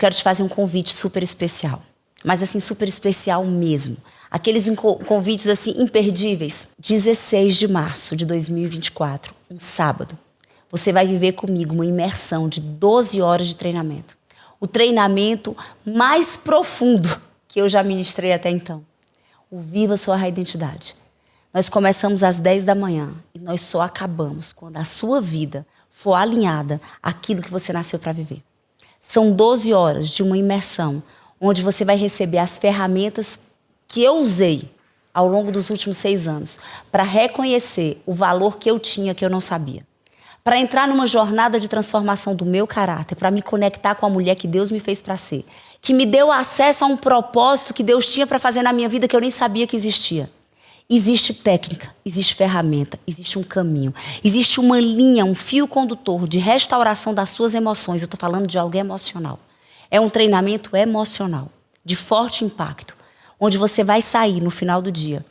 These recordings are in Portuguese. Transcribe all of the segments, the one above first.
Quero te fazer um convite super especial. Mas assim, super especial mesmo. Aqueles convites assim imperdíveis. 16 de março de 2024, um sábado. Você vai viver comigo uma imersão de 12 horas de treinamento. O treinamento mais profundo que eu já ministrei até então. O Viva Sua Identidade. Nós começamos às 10 da manhã e nós só acabamos quando a sua vida for alinhada àquilo que você nasceu para viver. São 12 horas de uma imersão onde você vai receber as ferramentas que eu usei ao longo dos últimos 6 anos para reconhecer o valor que eu tinha que eu não sabia. Para entrar numa jornada de transformação do meu caráter, para me conectar com a mulher que Deus me fez para ser, que me deu acesso a um propósito que Deus tinha para fazer na minha vida que eu nem sabia que existia. Existe técnica, existe ferramenta, existe um caminho, existe uma linha, um fio condutor de restauração das suas emoções. Eu estou falando de algo emocional. É um treinamento emocional, de forte impacto, onde você vai sair no final do dia,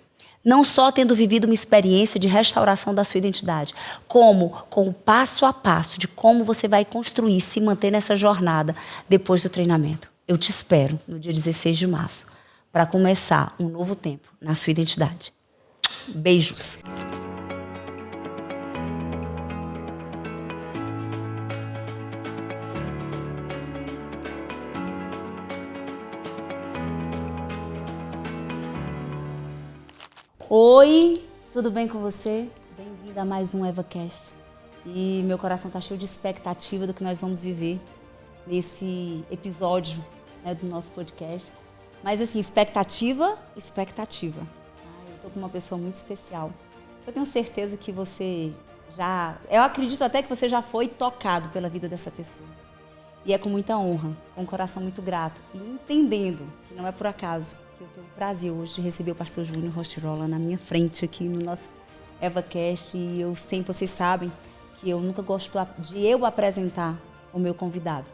não só tendo vivido uma experiência de restauração da sua identidade, como com o passo a passo de como você vai construir, se manter nessa jornada depois do treinamento. Eu te espero no dia 16 de março para começar um novo tempo na sua identidade. Beijos. Oi, tudo bem com você? Bem-vindo a mais um EvaCast. E meu coração está cheio de expectativa do que nós vamos viver nesse episódio, né, do nosso podcast. Mas assim, expectativa. Eu estou com uma pessoa muito especial. Eu tenho certeza que você eu acredito até que você já foi tocado pela vida dessa pessoa. E é com muita honra, com um coração muito grato e entendendo que não é por acaso que eu tenho o prazer hoje de receber o pastor Júnior Rostirola na minha frente aqui no nosso EvaCast. E vocês sabem que eu nunca gosto de eu apresentar o meu convidado.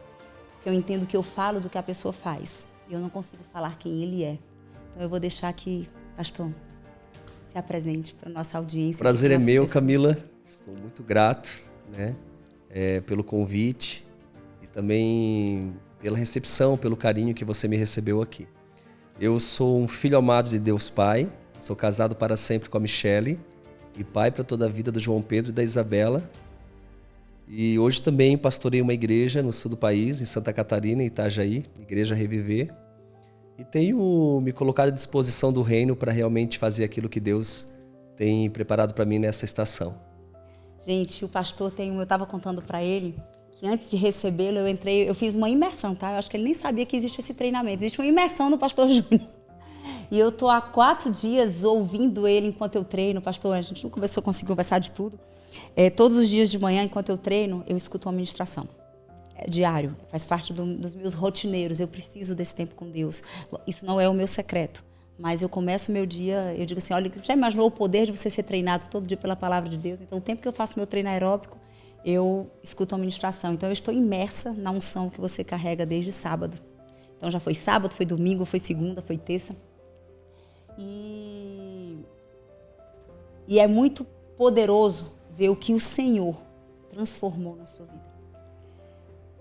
Porque eu entendo que eu falo do que a pessoa faz. E eu não consigo falar quem ele é. Então eu vou deixar que, pastor, se apresente para a nossa audiência. O prazer é meu, Camila. Estou muito grato, né, pelo convite e também pela recepção, pelo carinho que você me recebeu aqui. Eu sou um filho amado de Deus Pai, sou casado para sempre com a Michele e pai para toda a vida do João Pedro e da Isabela. E hoje também pastorei uma igreja no sul do país, em Santa Catarina, em Itajaí, Igreja Reviver. E tenho me colocado à disposição do reino para realmente fazer aquilo que Deus tem preparado para mim nessa estação. Gente, o pastor eu estava contando para ele que antes de recebê-lo eu fiz uma imersão, tá? Eu acho que ele nem sabia que existe esse treinamento. Existe uma imersão no pastor Júnior. E eu tô há 4 dias ouvindo ele enquanto eu treino. Pastor, a gente não conseguiu conversar de tudo. Todos os dias de manhã, enquanto eu treino, eu escuto uma ministração. É diário, faz parte dos meus rotineiros. Eu preciso desse tempo com Deus. Isso não é o meu secreto. Mas eu começo o meu dia, eu digo assim, olha, você já imaginou o poder de você ser treinado todo dia pela palavra de Deus? Então, o tempo que eu faço meu treino aeróbico, eu escuto uma ministração. Então, eu estou imersa na unção que você carrega desde sábado. Então, já foi sábado, foi domingo, foi segunda, foi terça. E é muito poderoso ver o que o Senhor transformou na sua vida.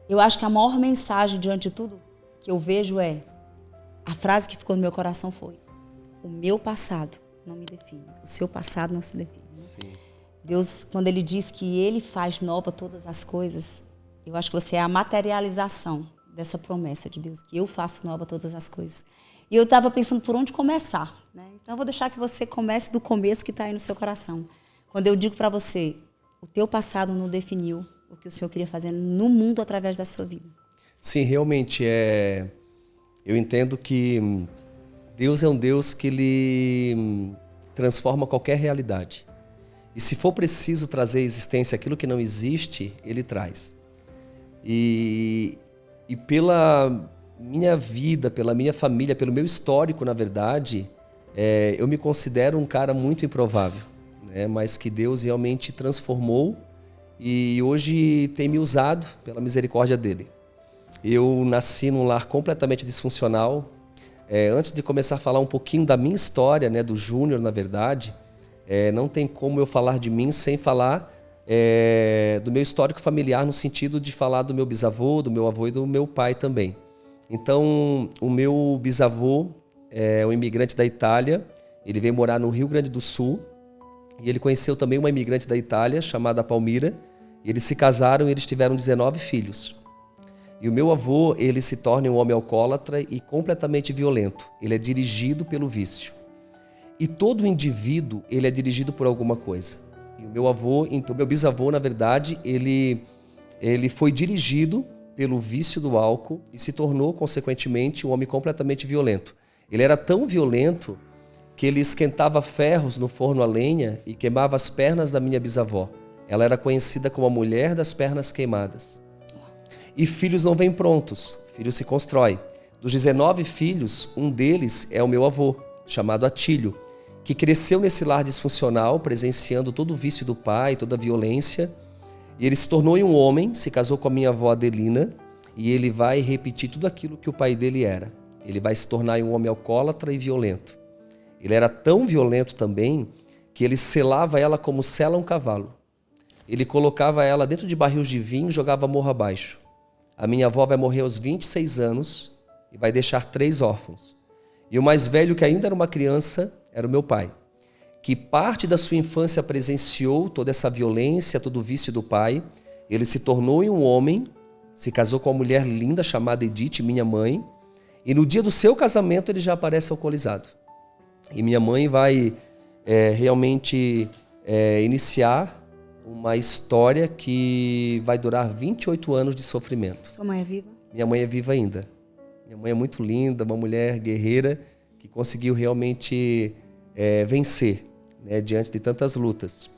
Eu acho que a maior mensagem diante de tudo que eu vejo a frase que ficou no meu coração foi: o meu passado não me define, o seu passado não se define. Sim. Deus, quando Ele diz que Ele faz nova todas as coisas, eu acho que você é a materialização dessa promessa de Deus, que eu faço nova todas as coisas. E eu estava pensando por onde começar, né? Então eu vou deixar que você comece do começo que está aí no seu coração. Quando eu digo para você, o teu passado não definiu o que o Senhor queria fazer no mundo através da sua vida. Sim, realmente eu entendo que Deus é um Deus que Ele transforma qualquer realidade. E se for preciso trazer à existência aquilo que não existe, Ele traz. E pela minha vida, pela minha família, pelo meu histórico, na verdade, eu me considero um cara muito improvável, né? Mas que Deus realmente transformou e hoje tem me usado pela misericórdia dele. Eu nasci num lar completamente disfuncional. Antes de começar a falar um pouquinho da minha história, né, do Júnior, na verdade, não tem como eu falar de mim sem falar do meu histórico familiar, no sentido de falar do meu bisavô, do meu avô e do meu pai também. Então, o meu bisavô é um imigrante da Itália, ele veio morar no Rio Grande do Sul, e ele conheceu também uma imigrante da Itália, chamada Palmira, e eles se casaram e eles tiveram 19 filhos. E o meu avô, ele se torna um homem alcoólatra e completamente violento. Ele é dirigido pelo vício. E todo indivíduo, ele é dirigido por alguma coisa. E o meu avô, então meu bisavô, na verdade, ele foi dirigido pelo vício do álcool e se tornou, consequentemente, um homem completamente violento. Ele era tão violento que ele esquentava ferros no forno a lenha e queimava as pernas da minha bisavó. Ela era conhecida como a mulher das pernas queimadas. E filhos não vêm prontos, filhos se constrói. Dos 19 filhos, um deles é o meu avô, chamado Atílio, que cresceu nesse lar disfuncional, presenciando todo o vício do pai, toda a violência. E ele se tornou um homem, se casou com a minha avó Adelina, e ele vai repetir tudo aquilo que o pai dele era. Ele vai se tornar um homem alcoólatra e violento. Ele era tão violento também que ele selava ela como sela um cavalo. Ele colocava ela dentro de barris de vinho e jogava morro abaixo. A minha avó vai morrer aos 26 anos e vai deixar 3 órfãos. E o mais velho, que ainda era uma criança, era o meu pai, que parte da sua infância presenciou toda essa violência, todo o vício do pai. Ele se tornou um homem, se casou com uma mulher linda chamada Edith, minha mãe, e no dia do seu casamento ele já aparece alcoolizado. E minha mãe vai realmente iniciar uma história que vai durar 28 anos de sofrimento. Sua mãe é viva? Minha mãe é viva ainda. Minha mãe é muito linda, uma mulher guerreira que conseguiu realmente vencer, né, diante de tantas lutas.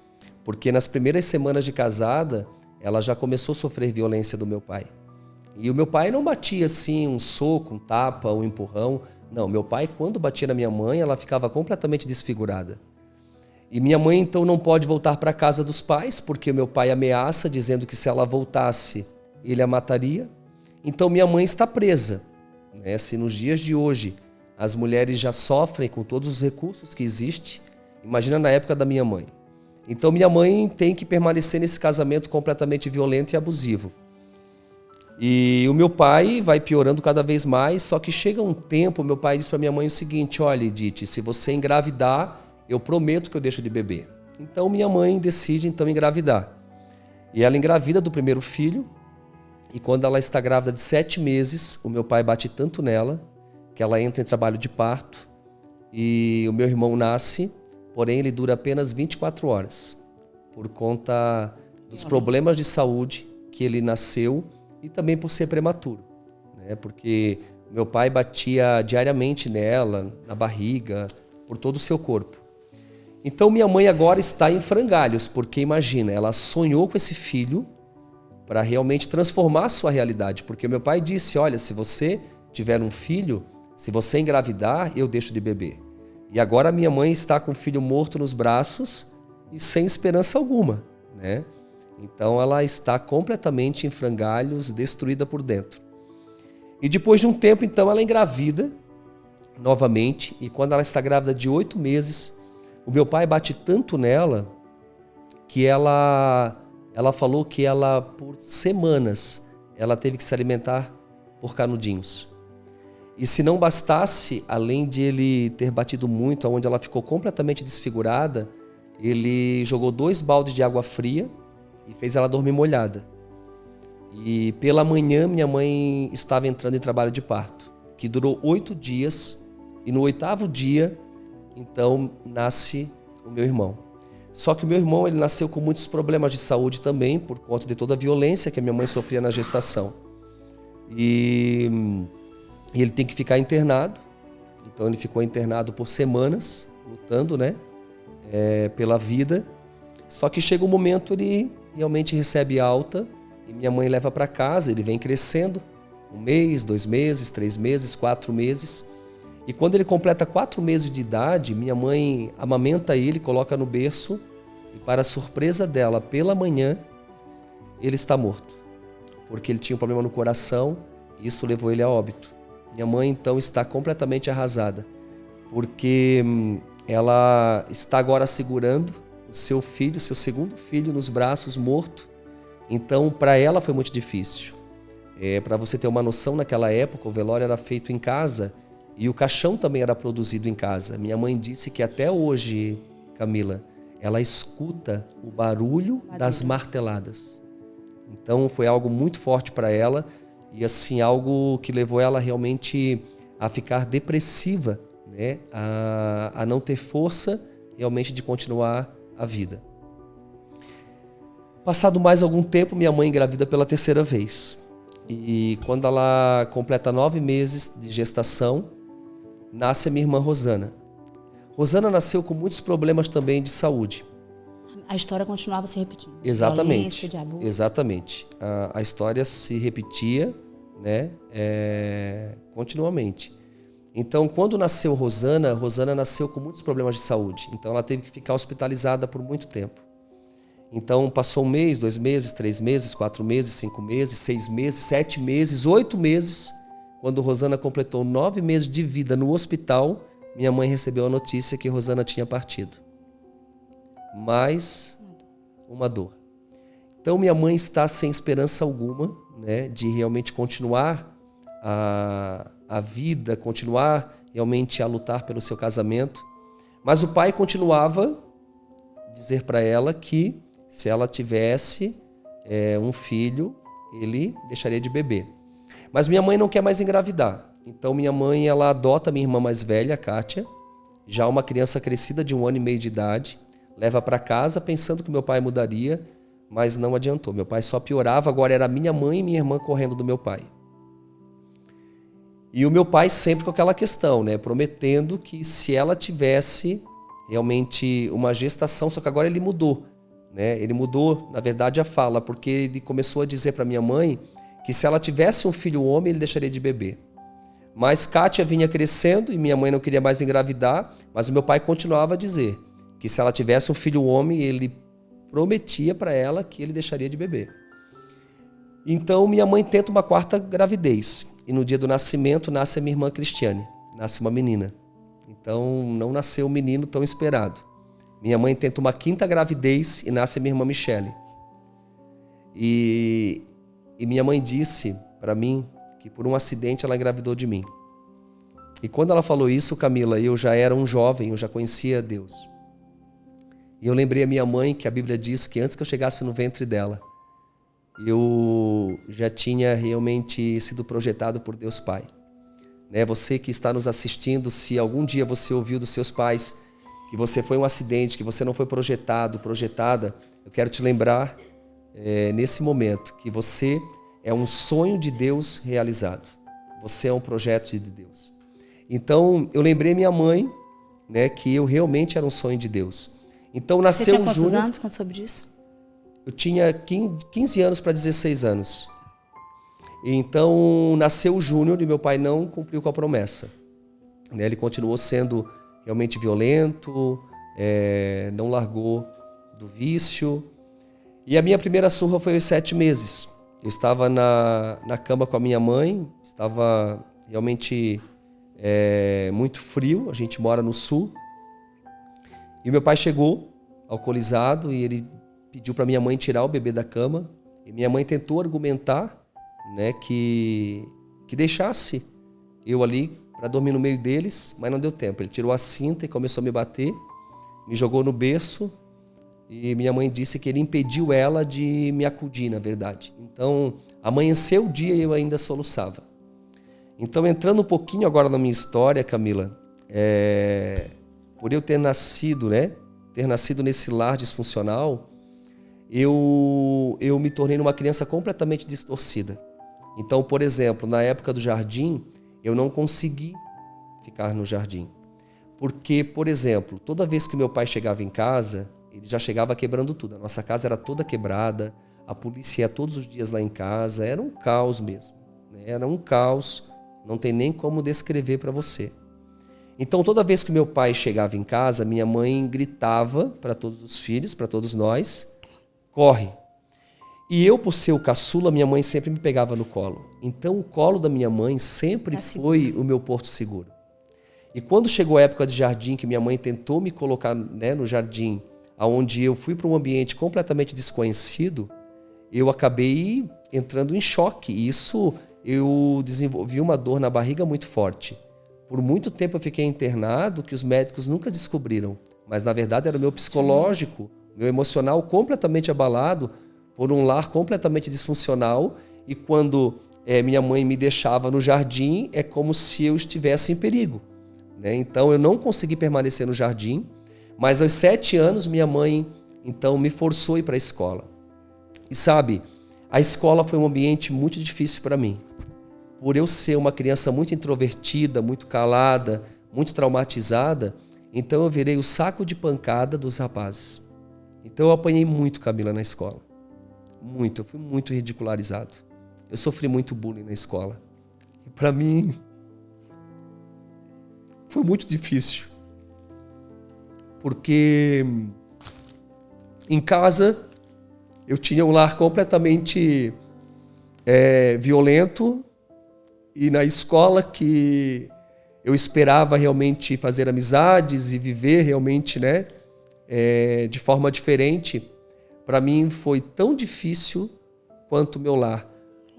Porque nas primeiras semanas de casada, ela já começou a sofrer violência do meu pai. E o meu pai não batia assim um soco, um tapa, um empurrão. Não, meu pai, quando batia na minha mãe, ela ficava completamente desfigurada. E minha mãe, então, não pode voltar para a casa dos pais, porque meu pai ameaça, dizendo que se ela voltasse, ele a mataria. Então, minha mãe está presa. Né? Se nos dias de hoje as mulheres já sofrem com todos os recursos que existem, imagina na época da minha mãe. Então, minha mãe tem que permanecer nesse casamento completamente violento e abusivo. E o meu pai vai piorando cada vez mais, só que chega um tempo, meu pai diz para minha mãe o seguinte: olha, Edith, se você engravidar, eu prometo que eu deixo de beber. Então minha mãe decide então engravidar. E ela engravida do primeiro filho, e quando ela está grávida de 7 meses, o meu pai bate tanto nela, que ela entra em trabalho de parto, e o meu irmão nasce, porém ele dura apenas 24 horas, por conta dos problemas de saúde que ele nasceu, e também por ser prematuro, né? Porque meu pai batia diariamente nela, na barriga, por todo o seu corpo. Então minha mãe agora está em frangalhos, porque imagina, ela sonhou com esse filho para realmente transformar a sua realidade. Porque meu pai disse, olha, se você tiver um filho, se você engravidar, eu deixo de beber. E agora minha mãe está com o filho morto nos braços e sem esperança alguma, né? Então ela está completamente em frangalhos, destruída por dentro. E depois de um tempo, então, ela engravida novamente, e quando ela está grávida de 8 meses, o meu pai bate tanto nela que ela falou que ela, por semanas, ela teve que se alimentar por canudinhos. E se não bastasse, além de ele ter batido muito, onde ela ficou completamente desfigurada, ele jogou 2 baldes de água fria e fez ela dormir molhada. E pela manhã, minha mãe estava entrando em trabalho de parto, que durou 8 dias, e no 8º dia, então, nasce o meu irmão. Só que o meu irmão, ele nasceu com muitos problemas de saúde também, por conta de toda a violência que a minha mãe sofria na gestação. E ele tem que ficar internado. Então ele ficou internado por semanas, lutando, né, pela vida. Só que chega um momento, ele realmente recebe alta, e minha mãe leva para casa, ele vem crescendo, 1 mês, 2 meses, 3 meses, 4 meses. E quando ele completa 4 meses de idade, minha mãe amamenta ele, coloca no berço, e para surpresa dela, pela manhã, ele está morto. Porque ele tinha um problema no coração, e isso levou ele a óbito. Minha mãe, então, está completamente arrasada, porque ela está agora segurando o seu filho, seu segundo filho, nos braços, morto. Então, para ela foi muito difícil. Para você ter uma noção, naquela época o velório era feito em casa e o caixão também era produzido em casa. Minha mãe disse que até hoje, Camila, ela escuta o barulho das marteladas. Então foi algo muito forte para ela e assim algo que levou ela realmente a ficar depressiva, né? A não ter força realmente de continuar a vida. Passado mais algum tempo, minha mãe engravida pela terceira vez. E quando ela completa 9 meses de gestação, nasce a minha irmã Rosana. Rosana nasceu com muitos problemas também de saúde. A história continuava se repetindo. Exatamente. Violência, de abuso. Exatamente. A história se repetia, né, continuamente. Então, quando nasceu Rosana, Rosana nasceu com muitos problemas de saúde. Então, ela teve que ficar hospitalizada por muito tempo. Então, passou 1 mês, 2 meses, 3 meses, 4 meses, 5 meses, 6 meses, 7 meses, 8 meses. Quando Rosana completou 9 meses de vida no hospital, minha mãe recebeu a notícia que Rosana tinha partido. Mais uma dor. Então, minha mãe está sem esperança alguma, né, de realmente continuar a vida, continuar realmente a lutar pelo seu casamento. Mas o pai continuava a dizer para ela que se ela tivesse um filho, ele deixaria de beber. Mas minha mãe não quer mais engravidar. Então minha mãe ela adota a minha irmã mais velha, a Kátia, já uma criança crescida de 1 ano e meio de idade, leva para casa pensando que meu pai mudaria, mas não adiantou. Meu pai só piorava, agora era minha mãe e minha irmã correndo do meu pai. E o meu pai sempre com aquela questão, né, prometendo que se ela tivesse realmente uma gestação, só que agora ele mudou, né? Ele mudou, na verdade, a fala, porque ele começou a dizer para minha mãe que se ela tivesse um filho homem, ele deixaria de beber. Mas Kátia vinha crescendo e minha mãe não queria mais engravidar, mas o meu pai continuava a dizer que se ela tivesse um filho homem, ele prometia para ela que ele deixaria de beber. Então minha mãe tenta uma 4ª gravidez e no dia do nascimento nasce a minha irmã Cristiane, nasce uma menina. Então não nasceu o menino tão esperado. Minha mãe tenta uma 5ª gravidez e nasce a minha irmã Michele. E minha mãe disse para mim que por um acidente ela engravidou de mim. E quando ela falou isso, Camila, eu já era um jovem, eu já conhecia Deus. E eu lembrei a minha mãe que a Bíblia diz que antes que eu chegasse no ventre dela, eu já tinha realmente sido projetado por Deus Pai. Né? Você que está nos assistindo, se algum dia você ouviu dos seus pais que você foi um acidente, que você não foi projetado, projetada, eu quero te lembrar nesse momento que você é um sonho de Deus realizado. Você é um projeto de Deus. Então, eu lembrei minha mãe, né, que eu realmente era um sonho de Deus. Então, nasceu o Júnior. Você tinha quantos anos quando soube disso? Eu tinha 15 anos para 16 anos. Então, nasceu o Júnior e meu pai não cumpriu com a promessa. Né, ele continuou sendo realmente violento, não largou do vício. E a minha primeira surra foi aos 7 meses. Eu estava na cama com a minha mãe, estava realmente muito frio, a gente mora no sul. E o meu pai chegou, alcoolizado, e ele pediu para minha mãe tirar o bebê da cama. E minha mãe tentou argumentar, né, que deixasse eu ali para dormir no meio deles, mas não deu tempo. Ele tirou a cinta e começou a me bater, me jogou no berço. E minha mãe disse que ele impediu ela de me acudir, na verdade. Então, amanheceu o dia e eu ainda soluçava. Então, entrando um pouquinho agora na minha história, Camila, por eu ter nascido, né? Ter nascido nesse lar disfuncional, eu me tornei uma criança completamente distorcida. Então, por exemplo, na época do jardim, eu não consegui ficar no jardim. Porque, por exemplo, toda vez que meu pai chegava em casa, ele já chegava quebrando tudo. A nossa casa era toda quebrada, a polícia ia todos os dias lá em casa, era um caos mesmo. Né? Era um caos, não tem nem como descrever para você. Então, toda vez que meu pai chegava em casa, minha mãe gritava para todos os filhos, para todos nós, corre. E eu, por ser o caçula, minha mãe sempre me pegava no colo. Então, o colo da minha mãe sempre foi o meu porto seguro. E quando chegou a época de jardim, que minha mãe tentou me colocar, né, no jardim, onde eu fui para um ambiente completamente desconhecido, eu acabei entrando em choque. E isso, eu desenvolvi uma dor na barriga muito forte. Por muito tempo eu fiquei internado, que os médicos nunca descobriram. Mas, na verdade, era o meu psicológico, meu emocional completamente abalado por um lar completamente disfuncional. E quando minha mãe me deixava no jardim, é como se eu estivesse em perigo, né? Então, eu não consegui permanecer no jardim. Mas, aos 7 anos, minha mãe, então, me forçou a ir para a escola. E, sabe, a escola foi um ambiente muito difícil para mim. Por eu ser uma criança muito introvertida, muito calada, muito traumatizada, então eu virei o saco de pancada dos rapazes. Então eu apanhei muito, Camila, na escola. Muito, eu fui muito ridicularizado. Eu sofri muito bullying na escola. E para mim, foi muito difícil. Porque em casa eu tinha um lar completamente violento, e na escola que eu esperava realmente fazer amizades e viver realmente, né, de forma diferente, para mim foi tão difícil quanto o meu lar.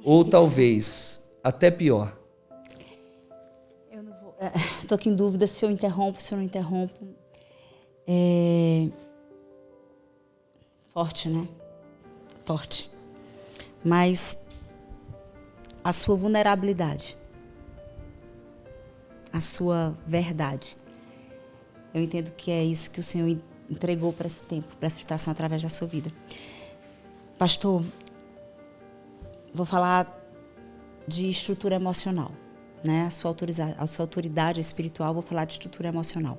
Ou talvez até pior. Eu não vou. Estou aqui em dúvida se eu interrompo, se eu não interrompo. Forte, né? Forte. Mas a sua vulnerabilidade, a sua verdade, eu entendo que é isso que o Senhor entregou para esse tempo, para essa situação através da sua vida. Pastor, vou falar de estrutura emocional, né? A sua autoridade espiritual, vou falar de estrutura emocional.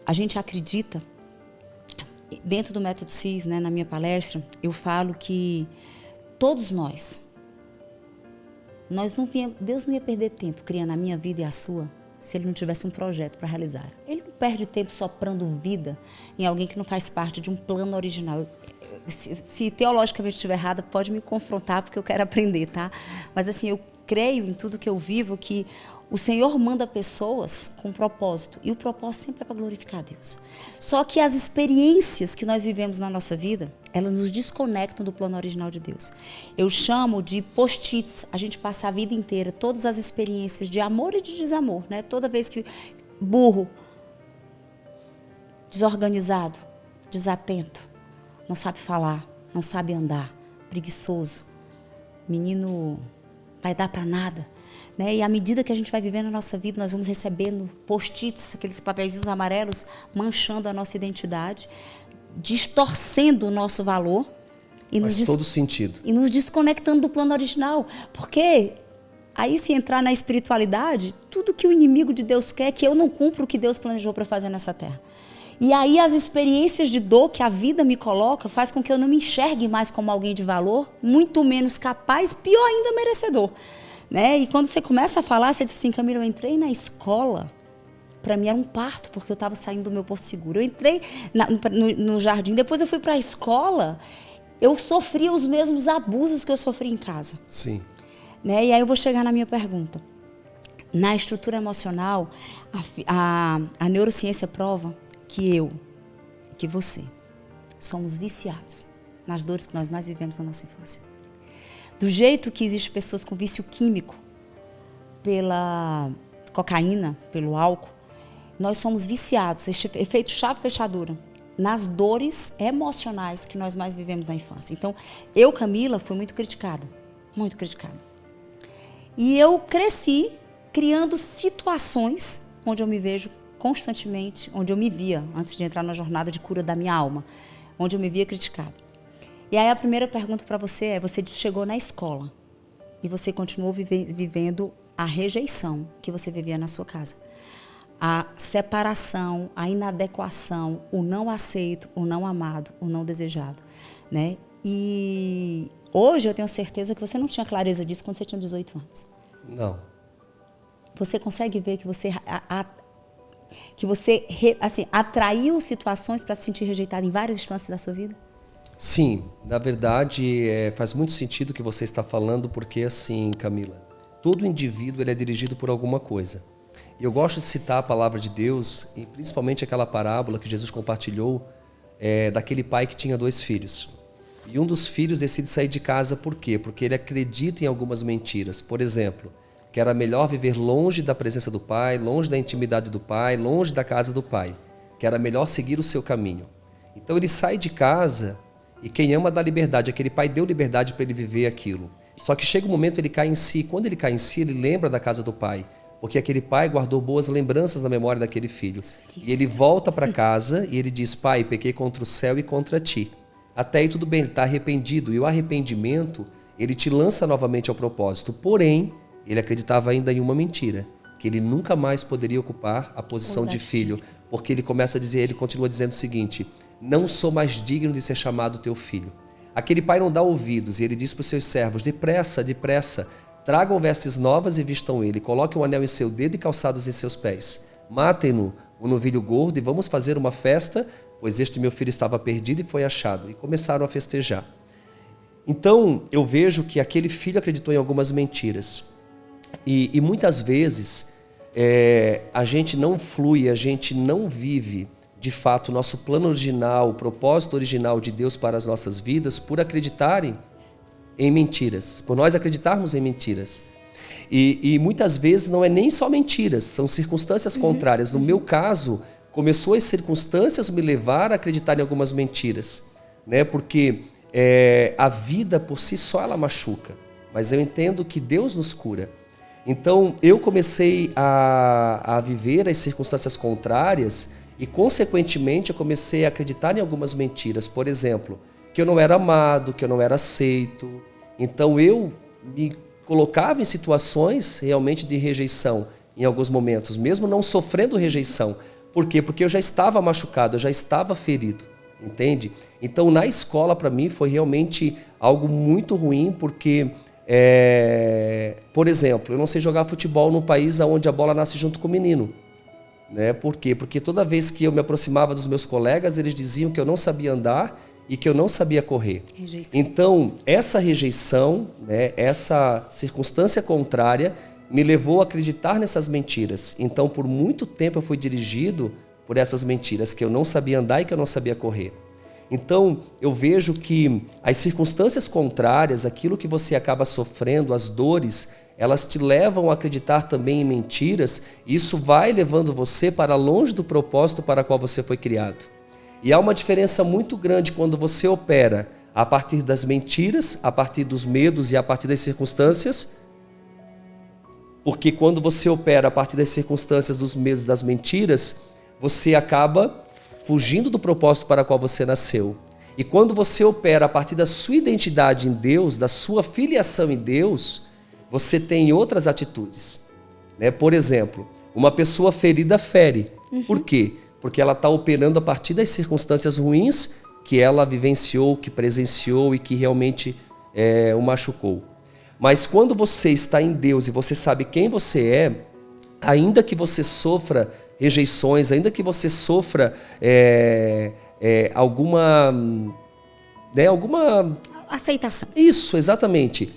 A gente acredita, dentro do método CIS, né, na minha palestra, eu falo que todos nós Deus não ia perder tempo criando a minha vida e a sua se Ele não tivesse um projeto para realizar. Ele não perde tempo soprando vida em alguém que não faz parte de um plano original. Se teologicamente estiver errada, pode me confrontar, porque eu quero aprender, tá? Mas assim, eu creio em tudo que eu vivo, que o Senhor manda pessoas com propósito, e o propósito sempre é para glorificar a Deus. Só que as experiências que nós vivemos na nossa vida, elas nos desconectam do plano original de Deus. Eu chamo de post-its. A gente passa a vida inteira, todas as experiências de amor e de desamor, né? Toda vez que burro, desorganizado, desatento, não sabe falar, não sabe andar, preguiçoso, menino vai dar para nada, né? E à medida que a gente vai vivendo a nossa vida, nós vamos recebendo post-its, aqueles papeizinhos amarelos, manchando a nossa identidade, distorcendo o nosso valor. Faz todo sentido. E nos desconectando do plano original. Porque aí, se entrar na espiritualidade, tudo que o inimigo de Deus quer é que eu não cumpra o que Deus planejou para fazer nessa terra. E aí as experiências de dor que a vida me coloca faz com que eu não me enxergue mais como alguém de valor, muito menos capaz, pior ainda, merecedor. Né? E quando você começa a falar, você diz assim: Camila, eu entrei na escola, para mim era um parto, porque eu estava saindo do meu porto seguro. Eu entrei no jardim, depois eu fui para a escola, eu sofria os mesmos abusos que eu sofri em casa. Sim. Né? E aí eu vou chegar na minha pergunta. Na estrutura emocional, a neurociência prova que você, somos viciados nas dores que nós mais vivemos na nossa infância. Do jeito que existem pessoas com vício químico pela cocaína, pelo álcool, nós somos viciados, este efeito chave-fechadura, nas dores emocionais que nós mais vivemos na infância. Então, eu, Camila, fui muito criticada, muito criticada. E eu cresci criando situações onde eu me vejo constantemente, onde eu me via, antes de entrar na jornada de cura da minha alma, onde eu me via criticada. E aí a primeira pergunta para você é: você chegou na escola e você continuou vivendo a rejeição que você vivia na sua casa. A separação, a inadequação, o não aceito, o não amado, o não desejado, né? E hoje eu tenho certeza que você não tinha clareza disso quando você tinha 18 anos. Não. Você consegue ver que você assim, atraiu situações para se sentir rejeitado em várias instâncias da sua vida? Sim, na verdade faz muito sentido o que você está falando, porque assim, Camila, todo indivíduo ele é dirigido por alguma coisa. E eu gosto de citar a palavra de Deus, e principalmente aquela parábola que Jesus compartilhou daquele pai que tinha 2 filhos. E um dos filhos decide sair de casa por quê? Porque ele acredita em algumas mentiras. Por exemplo, que era melhor viver longe da presença do pai, longe da intimidade do pai, longe da casa do pai. Que era melhor seguir o seu caminho. Então ele sai de casa e quem ama dá liberdade. Aquele pai deu liberdade para ele viver aquilo. Só que chega um momento ele cai em si. Quando ele cai em si, ele lembra da casa do pai. Porque aquele pai guardou boas lembranças na memória daquele filho. E ele volta para casa e ele diz: pai, pequei contra o céu e contra ti. Até aí tudo bem, ele está arrependido. E o arrependimento, ele te lança novamente ao propósito. Porém, ele acreditava ainda em uma mentira. Que ele nunca mais poderia ocupar a posição de filho. Porque ele começa a dizer, ele continua dizendo o seguinte: não sou mais digno de ser chamado teu filho. Aquele pai não dá ouvidos e ele diz para os seus servos: depressa, depressa, tragam vestes novas e vistam ele, coloquem um anel em seu dedo e calçados em seus pés. Matem-no, o novilho gordo, e vamos fazer uma festa, pois este meu filho estava perdido e foi achado. E começaram a festejar. Então, eu vejo que aquele filho acreditou em algumas mentiras. E muitas vezes a gente não flui, a gente não vive de fato o nosso plano original, o propósito original de Deus para as nossas vidas por acreditarem em mentiras, por nós acreditarmos em mentiras. E muitas vezes não é nem só mentiras, são circunstâncias contrárias. No meu caso, começou as circunstâncias me levar a acreditar em algumas mentiras, né? Porque a vida por si só ela machuca, mas eu entendo que Deus nos cura. Então eu comecei a viver as circunstâncias contrárias e consequentemente eu comecei a acreditar em algumas mentiras. Por exemplo, que eu não era amado, que eu não era aceito. Então eu me colocava em situações realmente de rejeição em alguns momentos, mesmo não sofrendo rejeição. Por quê? Porque eu já estava machucado, eu já estava ferido, entende? Então na escola para mim foi realmente algo muito ruim, porque, por exemplo, eu não sei jogar futebol num país onde a bola nasce junto com o menino. Né? Por quê? Porque toda vez que eu me aproximava dos meus colegas, eles diziam que eu não sabia andar e que eu não sabia correr. Rejeição. Então, essa rejeição, né, essa circunstância contrária, me levou a acreditar nessas mentiras. Então, por muito tempo eu fui dirigido por essas mentiras, que eu não sabia andar e que eu não sabia correr. Então, eu vejo que as circunstâncias contrárias, aquilo que você acaba sofrendo, as dores, elas te levam a acreditar também em mentiras, e isso vai levando você para longe do propósito para o qual você foi criado. E há uma diferença muito grande quando você opera a partir das mentiras, a partir dos medos e a partir das circunstâncias, porque quando você opera a partir das circunstâncias, dos medos e das mentiras, você acaba fugindo do propósito para o qual você nasceu. E quando você opera a partir da sua identidade em Deus, da sua filiação em Deus, você tem outras atitudes. Né? Por exemplo, uma pessoa ferida fere. Por quê? Porque ela está operando a partir das circunstâncias ruins que ela vivenciou, que presenciou e que realmente o machucou. Mas quando você está em Deus e você sabe quem você é, ainda que você sofra rejeições, ainda que você sofra alguma aceitação. Isso, exatamente.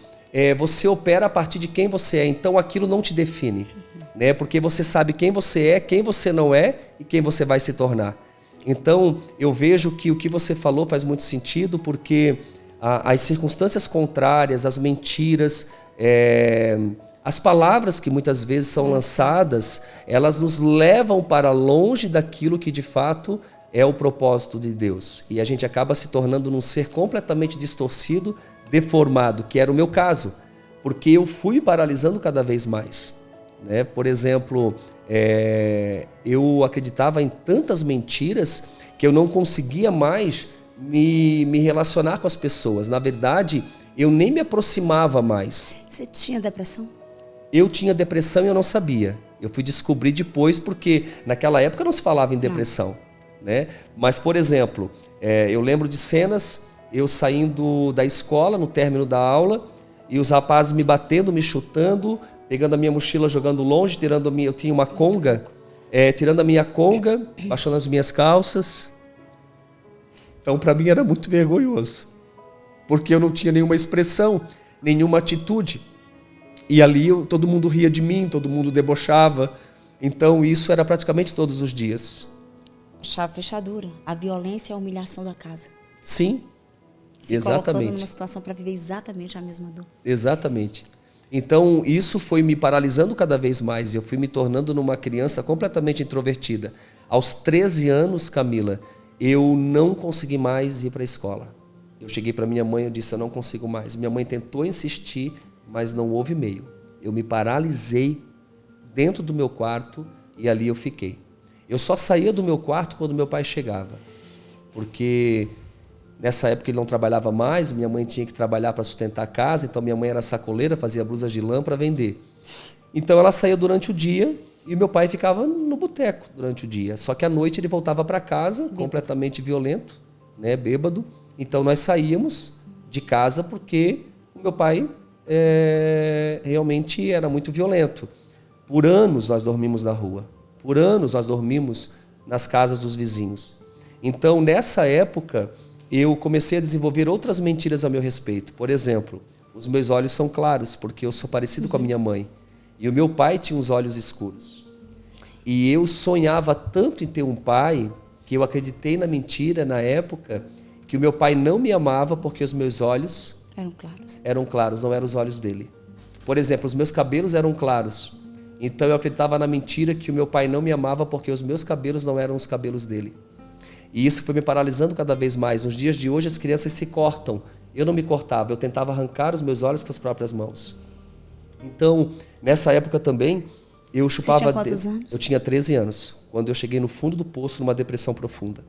Você opera a partir de quem você é, então aquilo não te define, né? Porque você sabe quem você é, quem você não é e quem você vai se tornar. Então eu vejo que o que você falou faz muito sentido, porque as circunstâncias contrárias, as mentiras, as palavras que muitas vezes são lançadas, elas nos levam para longe daquilo que de fato é o propósito de Deus. E a gente acaba se tornando um ser completamente distorcido, deformado, que era o meu caso, porque eu fui paralisando cada vez mais. Né? Por exemplo, eu acreditava em tantas mentiras que eu não conseguia mais me relacionar com as pessoas. Na verdade, eu nem me aproximava mais. Você tinha depressão? Eu tinha depressão e eu não sabia. Eu fui descobrir depois, porque naquela época não se falava em depressão. Né? Mas, por exemplo, eu lembro de cenas, eu saindo da escola, no término da aula, e os rapazes me batendo, me chutando, pegando a minha mochila, jogando longe, eu tinha uma conga, tirando a minha conga, baixando as minhas calças. Então, para mim era muito vergonhoso, porque eu não tinha nenhuma expressão, nenhuma atitude. E ali todo mundo ria de mim, todo mundo debochava. Então isso era praticamente todos os dias. Chave fechadura. A violência e a humilhação da casa. Sim. Se colocando numa situação para viver exatamente a mesma dor. Exatamente. Então, isso foi me paralisando cada vez mais. Eu fui me tornando numa criança completamente introvertida. Aos 13 anos, Camila, eu não consegui mais ir para a escola. Eu cheguei para minha mãe e disse, eu não consigo mais. Minha mãe tentou insistir, mas não houve meio. Eu me paralisei dentro do meu quarto e ali eu fiquei. Eu só saía do meu quarto quando meu pai chegava. Porque nessa época ele não trabalhava mais, minha mãe tinha que trabalhar para sustentar a casa, então minha mãe era sacoleira, fazia blusas de lã para vender. Então ela saía durante o dia e meu pai ficava no boteco durante o dia. Só que à noite ele voltava para casa, completamente violento, né, bêbado. Então nós saíamos de casa porque o meu pai realmente era muito violento. Por anos nós dormimos na rua. Por anos nós dormimos nas casas dos vizinhos. Então nessa época eu comecei a desenvolver outras mentiras a meu respeito. Por exemplo, os meus olhos são claros porque eu sou parecido com a minha mãe. E o meu pai tinha os olhos escuros. E eu sonhava tanto em ter um pai que eu acreditei na mentira na época que o meu pai não me amava porque os meus olhos eram claros, não eram os olhos dele. Por exemplo, os meus cabelos eram claros. Então eu acreditava na mentira que o meu pai não me amava porque os meus cabelos não eram os cabelos dele. E isso foi me paralisando cada vez mais. Nos dias de hoje as crianças se cortam. Eu não me cortava, eu tentava arrancar os meus olhos com as próprias mãos. Então, nessa época também, eu chupava... Você tinha quantos anos? Eu tinha 13 anos, quando eu cheguei no fundo do poço, numa depressão profunda.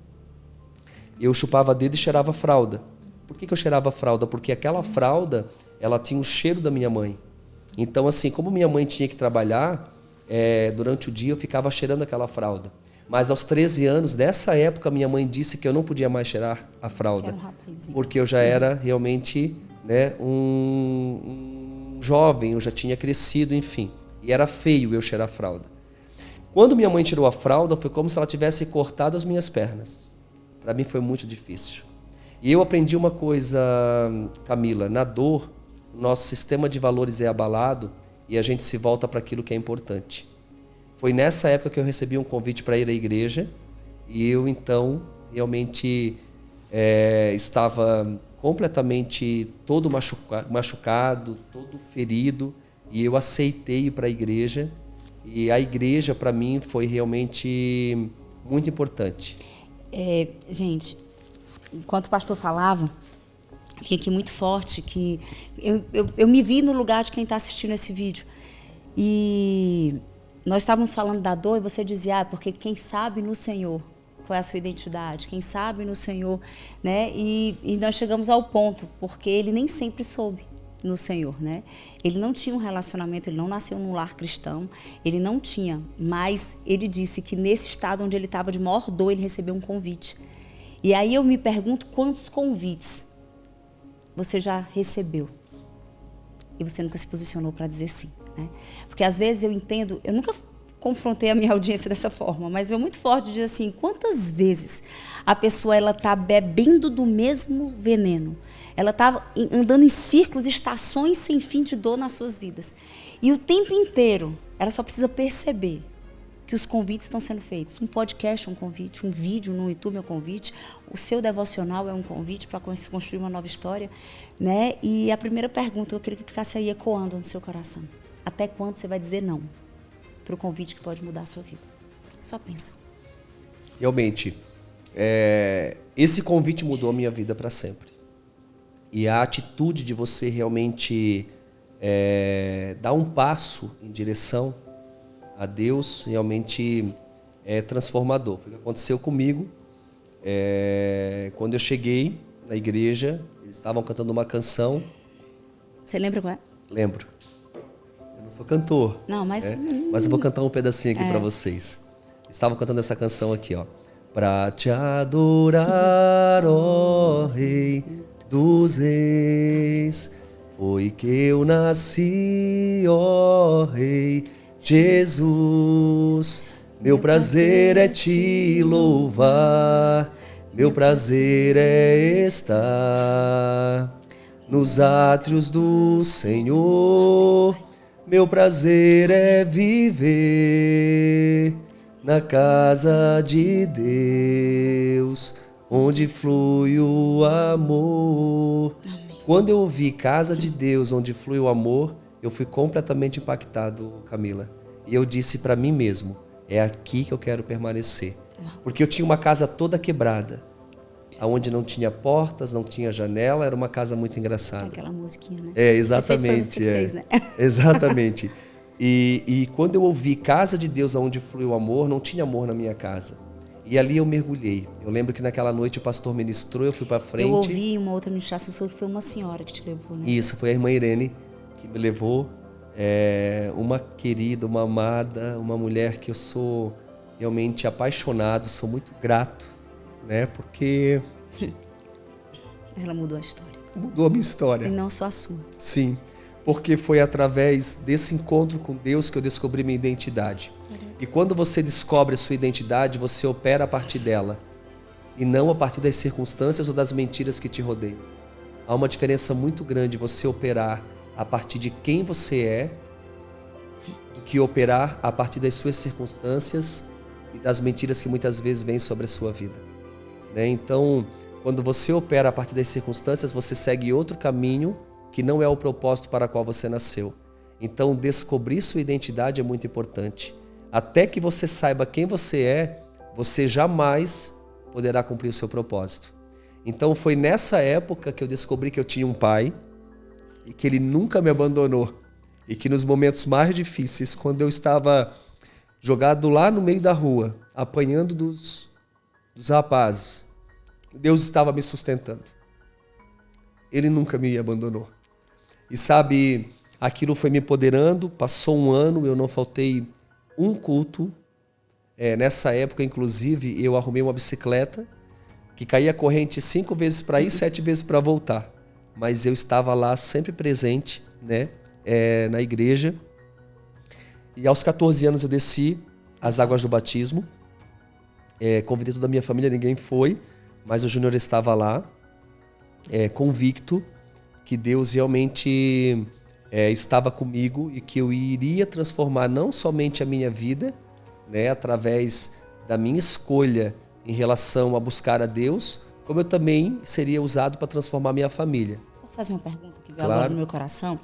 Eu chupava dedo e cheirava fralda. Por que eu cheirava fralda? Porque aquela fralda, ela tinha o cheiro da minha mãe. Então, assim, como minha mãe tinha que trabalhar, durante o dia eu ficava cheirando aquela fralda. Mas aos 13 anos, nessa época, minha mãe disse que eu não podia mais cheirar a fralda. Porque eu já era realmente, né, um jovem, eu já tinha crescido, enfim. E era feio eu cheirar a fralda. Quando minha mãe tirou a fralda, foi como se ela tivesse cortado as minhas pernas. Para mim foi muito difícil. E eu aprendi uma coisa, Camila, na dor, o nosso sistema de valores é abalado e a gente se volta para aquilo que é importante. Foi nessa época que eu recebi um convite para ir à igreja e eu, então, realmente estava completamente todo machucado, todo ferido, e eu aceitei ir para a igreja. E a igreja, para mim, foi realmente muito importante. Gente, enquanto o pastor falava, fiquei aqui muito forte, que eu me vi no lugar de quem está assistindo esse vídeo. E nós estávamos falando da dor e você dizia, porque quem sabe no Senhor qual é a sua identidade, quem sabe no Senhor, né? E nós chegamos ao ponto, porque ele nem sempre soube no Senhor, né? Ele não tinha um relacionamento, ele não nasceu num lar cristão, ele não tinha, mas ele disse que nesse estado onde ele estava de maior dor, ele recebeu um convite. E aí eu me pergunto quantos convites você já recebeu e você nunca se posicionou para dizer sim, né? Porque às vezes eu entendo, eu nunca confrontei a minha audiência dessa forma, mas é muito forte dizer assim, quantas vezes a pessoa ela está bebendo do mesmo veneno, ela está andando em círculos, estações sem fim de dor nas suas vidas. E o tempo inteiro, ela só precisa perceber que os convites estão sendo feitos. Um podcast é um convite, um vídeo no YouTube é um convite, o seu devocional é um convite para construir uma nova história, né? E a primeira pergunta, eu queria que ficasse aí ecoando no seu coração. Até quando você vai dizer não para o convite que pode mudar a sua vida? Só pensa. Realmente, esse convite mudou a minha vida para sempre. E a atitude de você realmente dar um passo em direção a Deus realmente é transformador. Foi o que aconteceu comigo. Quando eu cheguei na igreja, eles estavam cantando uma canção. Você lembra qual é? Lembro. Eu não sou cantor. Não, mas... Mas eu vou cantar um pedacinho aqui para vocês. Estavam cantando essa canção aqui, ó. Pra te adorar, ó Rei dos Reis, foi que eu nasci, ó Rei Jesus. Meu prazer é te louvar, meu prazer é estar nos átrios do Senhor. Meu prazer é viver na casa de Deus onde flui o amor. Amém. Quando eu ouvi Casa de Deus, onde flui o amor, eu fui completamente impactado, Camila. E eu disse para mim mesmo, é aqui que eu quero permanecer. Porque eu tinha uma casa toda quebrada, onde não tinha portas, não tinha janela, era uma casa muito engraçada. Aquela musiquinha, né? É, exatamente. Fez, né? Exatamente. E quando eu ouvi Casa de Deus, onde flui o amor, não tinha amor na minha casa. E ali eu mergulhei. Eu lembro que naquela noite o pastor ministrou, eu fui para frente. Eu ouvi uma outra ministração sua que foi uma senhora que te levou, né? Isso, foi a irmã Irene que me levou. Uma querida, uma amada, uma mulher que eu sou realmente apaixonado, sou muito grato, né? Porque Ela mudou a história. mudou a minha história. E não só a sua. Sim, porque foi através desse encontro com Deus que eu descobri minha identidade. E quando você descobre a sua identidade, você opera a partir dela e não a partir das circunstâncias ou das mentiras que te rodeiam. Há uma diferença muito grande você operar a partir de quem você é do que operar a partir das suas circunstâncias e das mentiras que muitas vezes vêm sobre a sua vida, né? Então, quando você opera a partir das circunstâncias, você segue outro caminho que não é o propósito para o qual você nasceu. Então, descobrir sua identidade é muito importante. Até que você saiba quem você é, você jamais poderá cumprir o seu propósito. Então, foi nessa época que eu descobri que eu tinha um pai e que ele nunca me abandonou. E que nos momentos mais difíceis, quando eu estava jogado lá no meio da rua, apanhando dos rapazes, Deus estava me sustentando. Ele nunca me abandonou. E sabe, aquilo foi me empoderando, passou um ano, eu não faltei um culto. Nessa época, inclusive, eu arrumei uma bicicleta que caía corrente 5 vezes para ir, 7 vezes para voltar. Mas eu estava lá sempre presente, né, na igreja. E aos 14 anos eu desci as águas do batismo. Convidei toda a minha família, ninguém foi, mas o Júnior estava lá, convicto que Deus realmente estava comigo e que eu iria transformar não somente a minha vida, né, através da minha escolha em relação a buscar a Deus, como eu também seria usado para transformar a minha família. Posso fazer uma pergunta que veio Claro. agora no meu coração?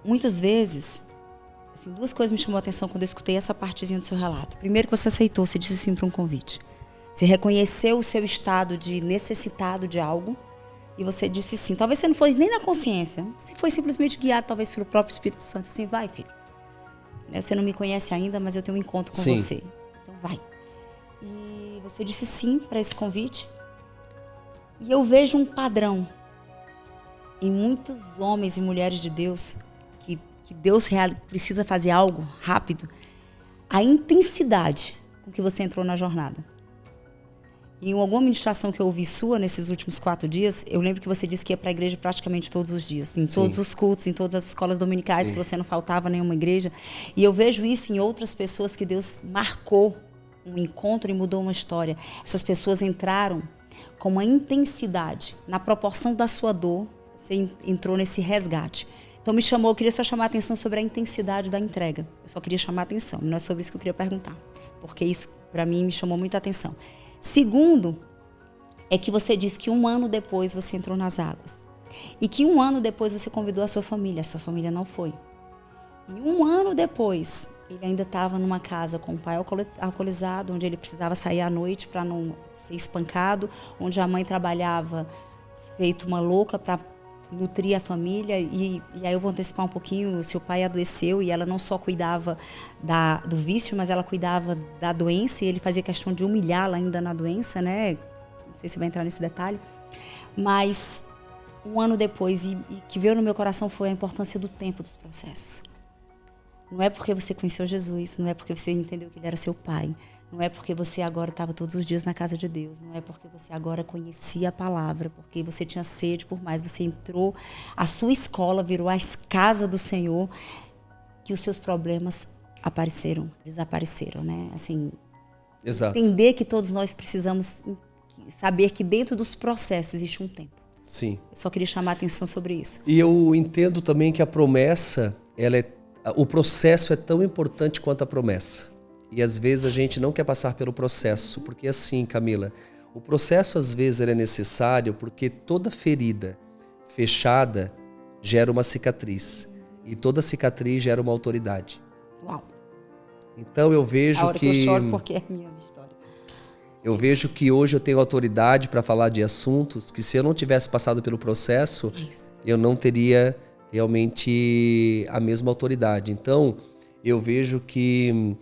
Muitas vezes, assim, duas coisas me chamou a atenção quando eu escutei essa partezinha do seu relato. Primeiro, que você aceitou, você disse sim para um convite. Você reconheceu o seu estado de necessitado de algo e você disse sim. Talvez você não fosse nem na consciência, você foi simplesmente guiado, talvez, pelo próprio Espírito Santo. Assim, vai, filho. Você não me conhece ainda, mas eu tenho um encontro com Sim. você. Então, vai. E você disse sim para esse convite. E eu vejo um padrão em muitos homens e mulheres de Deus, que Deus precisa fazer algo rápido, a intensidade com que você entrou na jornada. Em alguma ministração que eu ouvi sua nesses últimos 4 dias, eu lembro que você disse que ia para a igreja praticamente todos os dias, em todos os cultos, em todas as escolas dominicais, que você não faltava nenhuma igreja. E eu vejo isso em outras pessoas que Deus marcou um encontro e mudou uma história. Essas pessoas entraram com uma intensidade, na proporção da sua dor, você entrou nesse resgate. Então eu queria só chamar a atenção sobre a intensidade da entrega. Eu só queria chamar a atenção, não é sobre isso que eu queria perguntar, porque isso para mim me chamou muita atenção. Segundo, é que você disse que 1 ano depois você entrou nas águas. E que 1 ano depois você convidou a sua família não foi. E 1 ano depois, ele ainda estava numa casa com o pai alcoolizado, onde ele precisava sair à noite para não ser espancado, onde a mãe trabalhava feito uma louca para nutrir a família. E aí eu vou antecipar um pouquinho, o seu pai adoeceu e ela não só cuidava do vício, mas ela cuidava da doença, e ele fazia questão de humilhá-la ainda na doença, né? Não sei se vai entrar nesse detalhe. Mas 1 ano depois, e que veio no meu coração foi a importância do tempo dos processos. Não é porque você conheceu Jesus, não é porque você entendeu que ele era seu pai, não é porque você agora estava todos os dias na casa de Deus, não é porque você agora conhecia a palavra, porque você tinha sede por mais, você entrou, a sua escola virou a casa do Senhor, que os seus problemas desapareceram, né? Assim, Exato. entender que todos nós precisamos saber que dentro dos processos existe um tempo. Sim. Eu só queria chamar a atenção sobre isso. E eu entendo também que a promessa, o processo é tão importante quanto a promessa. E às vezes a gente não quer passar pelo processo, porque assim, Camila, o processo às vezes ele é necessário porque toda ferida fechada gera uma cicatriz. E toda cicatriz gera uma autoridade. Uau. Então eu vejo a hora que eu choro porque é minha história. Eu vejo que hoje eu tenho autoridade para falar de assuntos que se eu não tivesse passado pelo processo, eu não teria realmente a mesma autoridade. Então, eu vejo que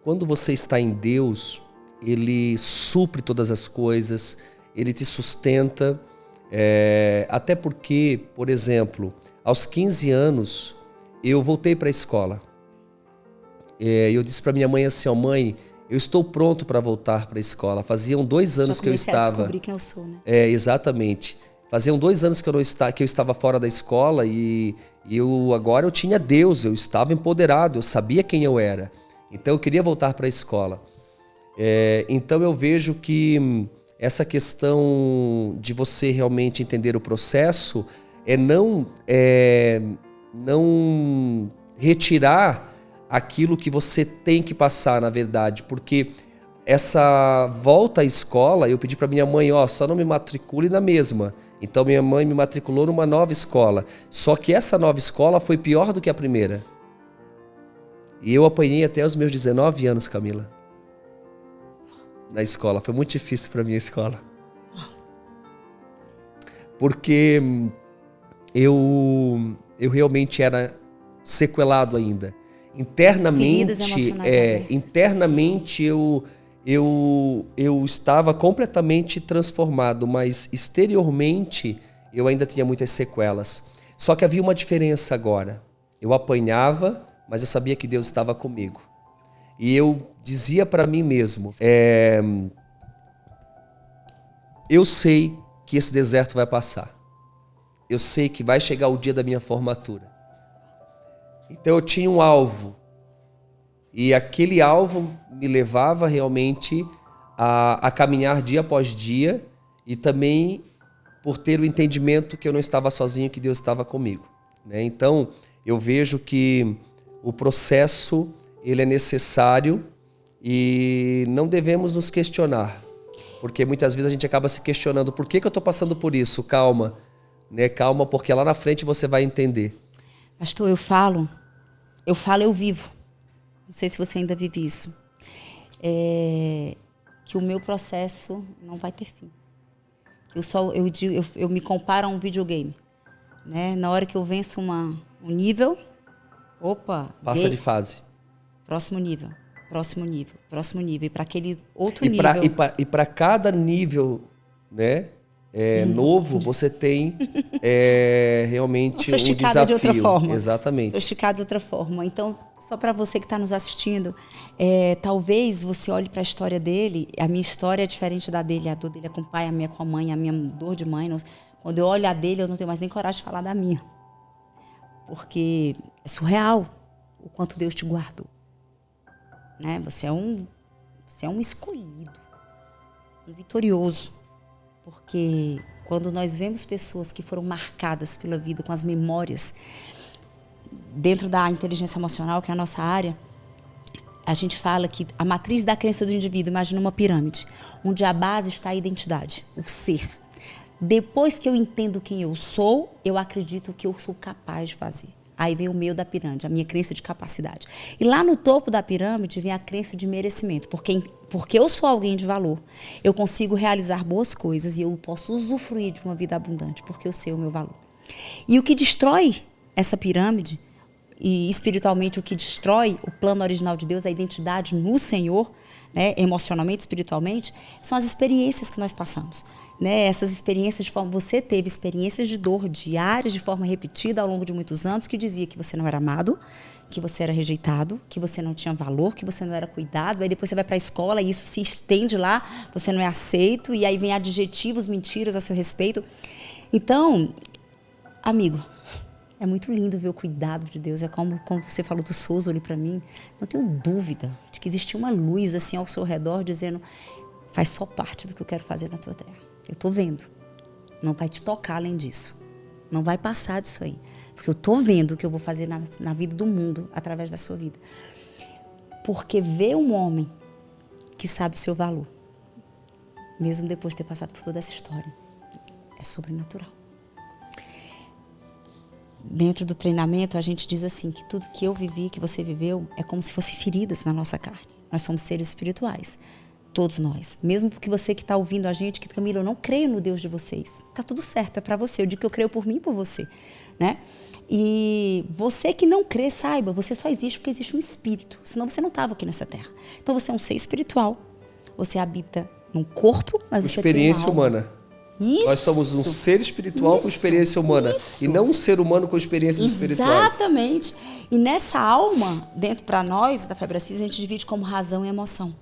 quando você está em Deus, Ele supre todas as coisas, Ele te sustenta. Até porque, por exemplo, aos 15 anos, eu voltei para a escola. Eu disse para minha mãe assim, mãe, eu estou pronto para voltar para a escola. Faziam 2 anos que eu estava... Já descobri quem eu sou, né? Exatamente. Faziam 2 anos que eu estava fora da escola e agora eu tinha Deus, eu estava empoderado, eu sabia quem eu era. Então eu queria voltar para a escola. Então eu vejo que essa questão de você realmente entender o processo não retirar aquilo que você tem que passar, na verdade, porque essa volta à escola, eu pedi para minha mãe, só não me matricule na mesma. Então minha mãe me matriculou numa nova escola. Só que essa nova escola foi pior do que a primeira. E eu apanhei até os meus 19 anos, Camila. Na escola. Foi muito difícil para mim a escola. Porque eu realmente era sequelado ainda. Internamente eu estava completamente transformado, mas exteriormente eu ainda tinha muitas sequelas. Só que havia uma diferença agora. Eu apanhava, mas eu sabia que Deus estava comigo. E eu dizia para mim mesmo, eu sei que esse deserto vai passar. Eu sei que vai chegar o dia da minha formatura. Então eu tinha um alvo. E aquele alvo me levava realmente a caminhar dia após dia e também por ter o entendimento que eu não estava sozinho, que Deus estava comigo, né? Então eu vejo que o processo ele é necessário e não devemos nos questionar. Porque muitas vezes a gente acaba se questionando, por que eu estou passando por isso? Calma, né? Calma, porque lá na frente você vai entender. Pastor, eu vivo. Não sei se você ainda vive isso. Que o meu processo não vai ter fim. Eu me comparo a um videogame. Né? Na hora que eu venço um nível, passa de fase. Próximo nível. E para aquele outro nível. E para cada nível, né, novo, você tem realmente um desafio. De outra forma. Exatamente. Sou esticado de outra forma. Então, só para você que está nos assistindo, talvez você olhe para a história dele. A minha história é diferente da dele. A dor dele é com o pai, a minha com a mãe, a minha dor de mãe. Quando eu olho a dele, eu não tenho mais nem coragem de falar da minha. Porque é surreal o quanto Deus te guardou. Né? Você é um escolhido, um vitorioso. Porque quando nós vemos pessoas que foram marcadas pela vida com as memórias dentro da inteligência emocional, que é a nossa área, a gente fala que a matriz da crença do indivíduo, imagina uma pirâmide, onde a base está a identidade, o ser. Depois que eu entendo quem eu sou, eu acredito que eu sou capaz de fazer. Aí vem o meio da pirâmide, a minha crença de capacidade. E lá no topo da pirâmide vem a crença de merecimento. Porque eu sou alguém de valor. Eu consigo realizar boas coisas e eu posso usufruir de uma vida abundante, porque eu sei o meu valor. E o que destrói essa pirâmide, e espiritualmente o que destrói o plano original de Deus, a identidade no Senhor, né, emocionalmente, espiritualmente, são as experiências que nós passamos. Né, essas experiências de forma... Você teve experiências de dor diárias de forma repetida ao longo de muitos anos que dizia que você não era amado, que você era rejeitado, que você não tinha valor, que você não era cuidado. Aí depois você vai para a escola e isso se estende lá, você não é aceito e aí vem adjetivos, mentiras a seu respeito. Então, amigo, é muito lindo ver o cuidado de Deus. É como você falou do Souza ali para mim. Não tenho dúvida de que existia uma luz assim ao seu redor dizendo: faz só parte do que eu quero fazer na tua terra. Eu estou vendo. Não vai te tocar além disso. Não vai passar disso aí. Porque eu estou vendo o que eu vou fazer na vida do mundo através da sua vida. Porque ver um homem que sabe o seu valor, mesmo depois de ter passado por toda essa história, é sobrenatural. Dentro do treinamento, a gente diz assim, que tudo que eu vivi, que você viveu, é como se fosse feridas na nossa carne. Nós somos seres espirituais, todos nós. Mesmo porque você que está ouvindo a gente, que Camila, eu não creio no Deus de vocês. Tá tudo certo, é para você. Eu digo que eu creio por mim e por você, né? E você que não crê, saiba, você só existe porque existe um espírito. Senão você não estava aqui nessa terra. Então você é um ser espiritual. Você habita num corpo, mas você experiência tem uma alma. humana. Isso. Nós somos um ser espiritual com experiência humana. Isso. E não um ser humano com experiências espirituais. Exatamente. E nessa alma, dentro para nós, da Febracis, a gente divide como razão e emoção.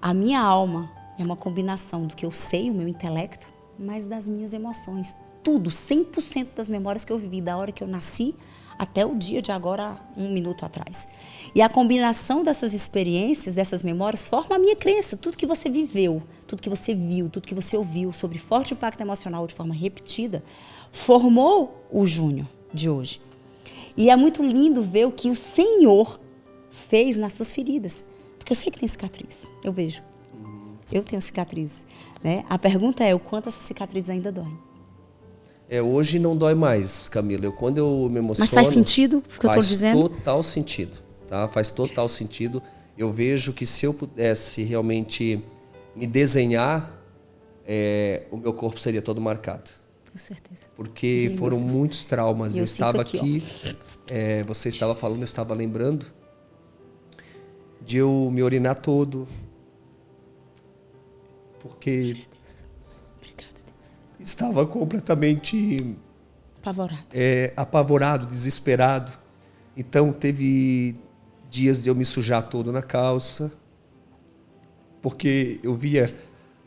A minha alma é uma combinação do que eu sei, o meu intelecto, mas das minhas emoções. Tudo, 100% das memórias que eu vivi, da hora que eu nasci até o dia de agora, 1 minuto atrás. E a combinação dessas experiências, dessas memórias, forma a minha crença. Tudo que você viveu, tudo que você viu, tudo que você ouviu sobre forte impacto emocional de forma repetida, formou o Júnior de hoje. E é muito lindo ver o que o Senhor fez nas suas feridas. Porque eu sei que tem cicatriz, eu vejo. Eu tenho cicatriz, né? A pergunta é, o quanto essa cicatriz ainda dói? Hoje não dói mais, Camila. Quando eu me emociono... Mas faz sentido o que eu estou dizendo? Faz total sentido, tá? Faz total sentido. Eu vejo que se eu pudesse realmente me desenhar, o meu corpo seria todo marcado. Com certeza. Porque foram muitos traumas. Eu estava aqui, você estava falando, eu estava lembrando de eu me orinar todo. Porque estava completamente apavorado, desesperado. Então teve dias de eu me sujar todo na calça, porque eu via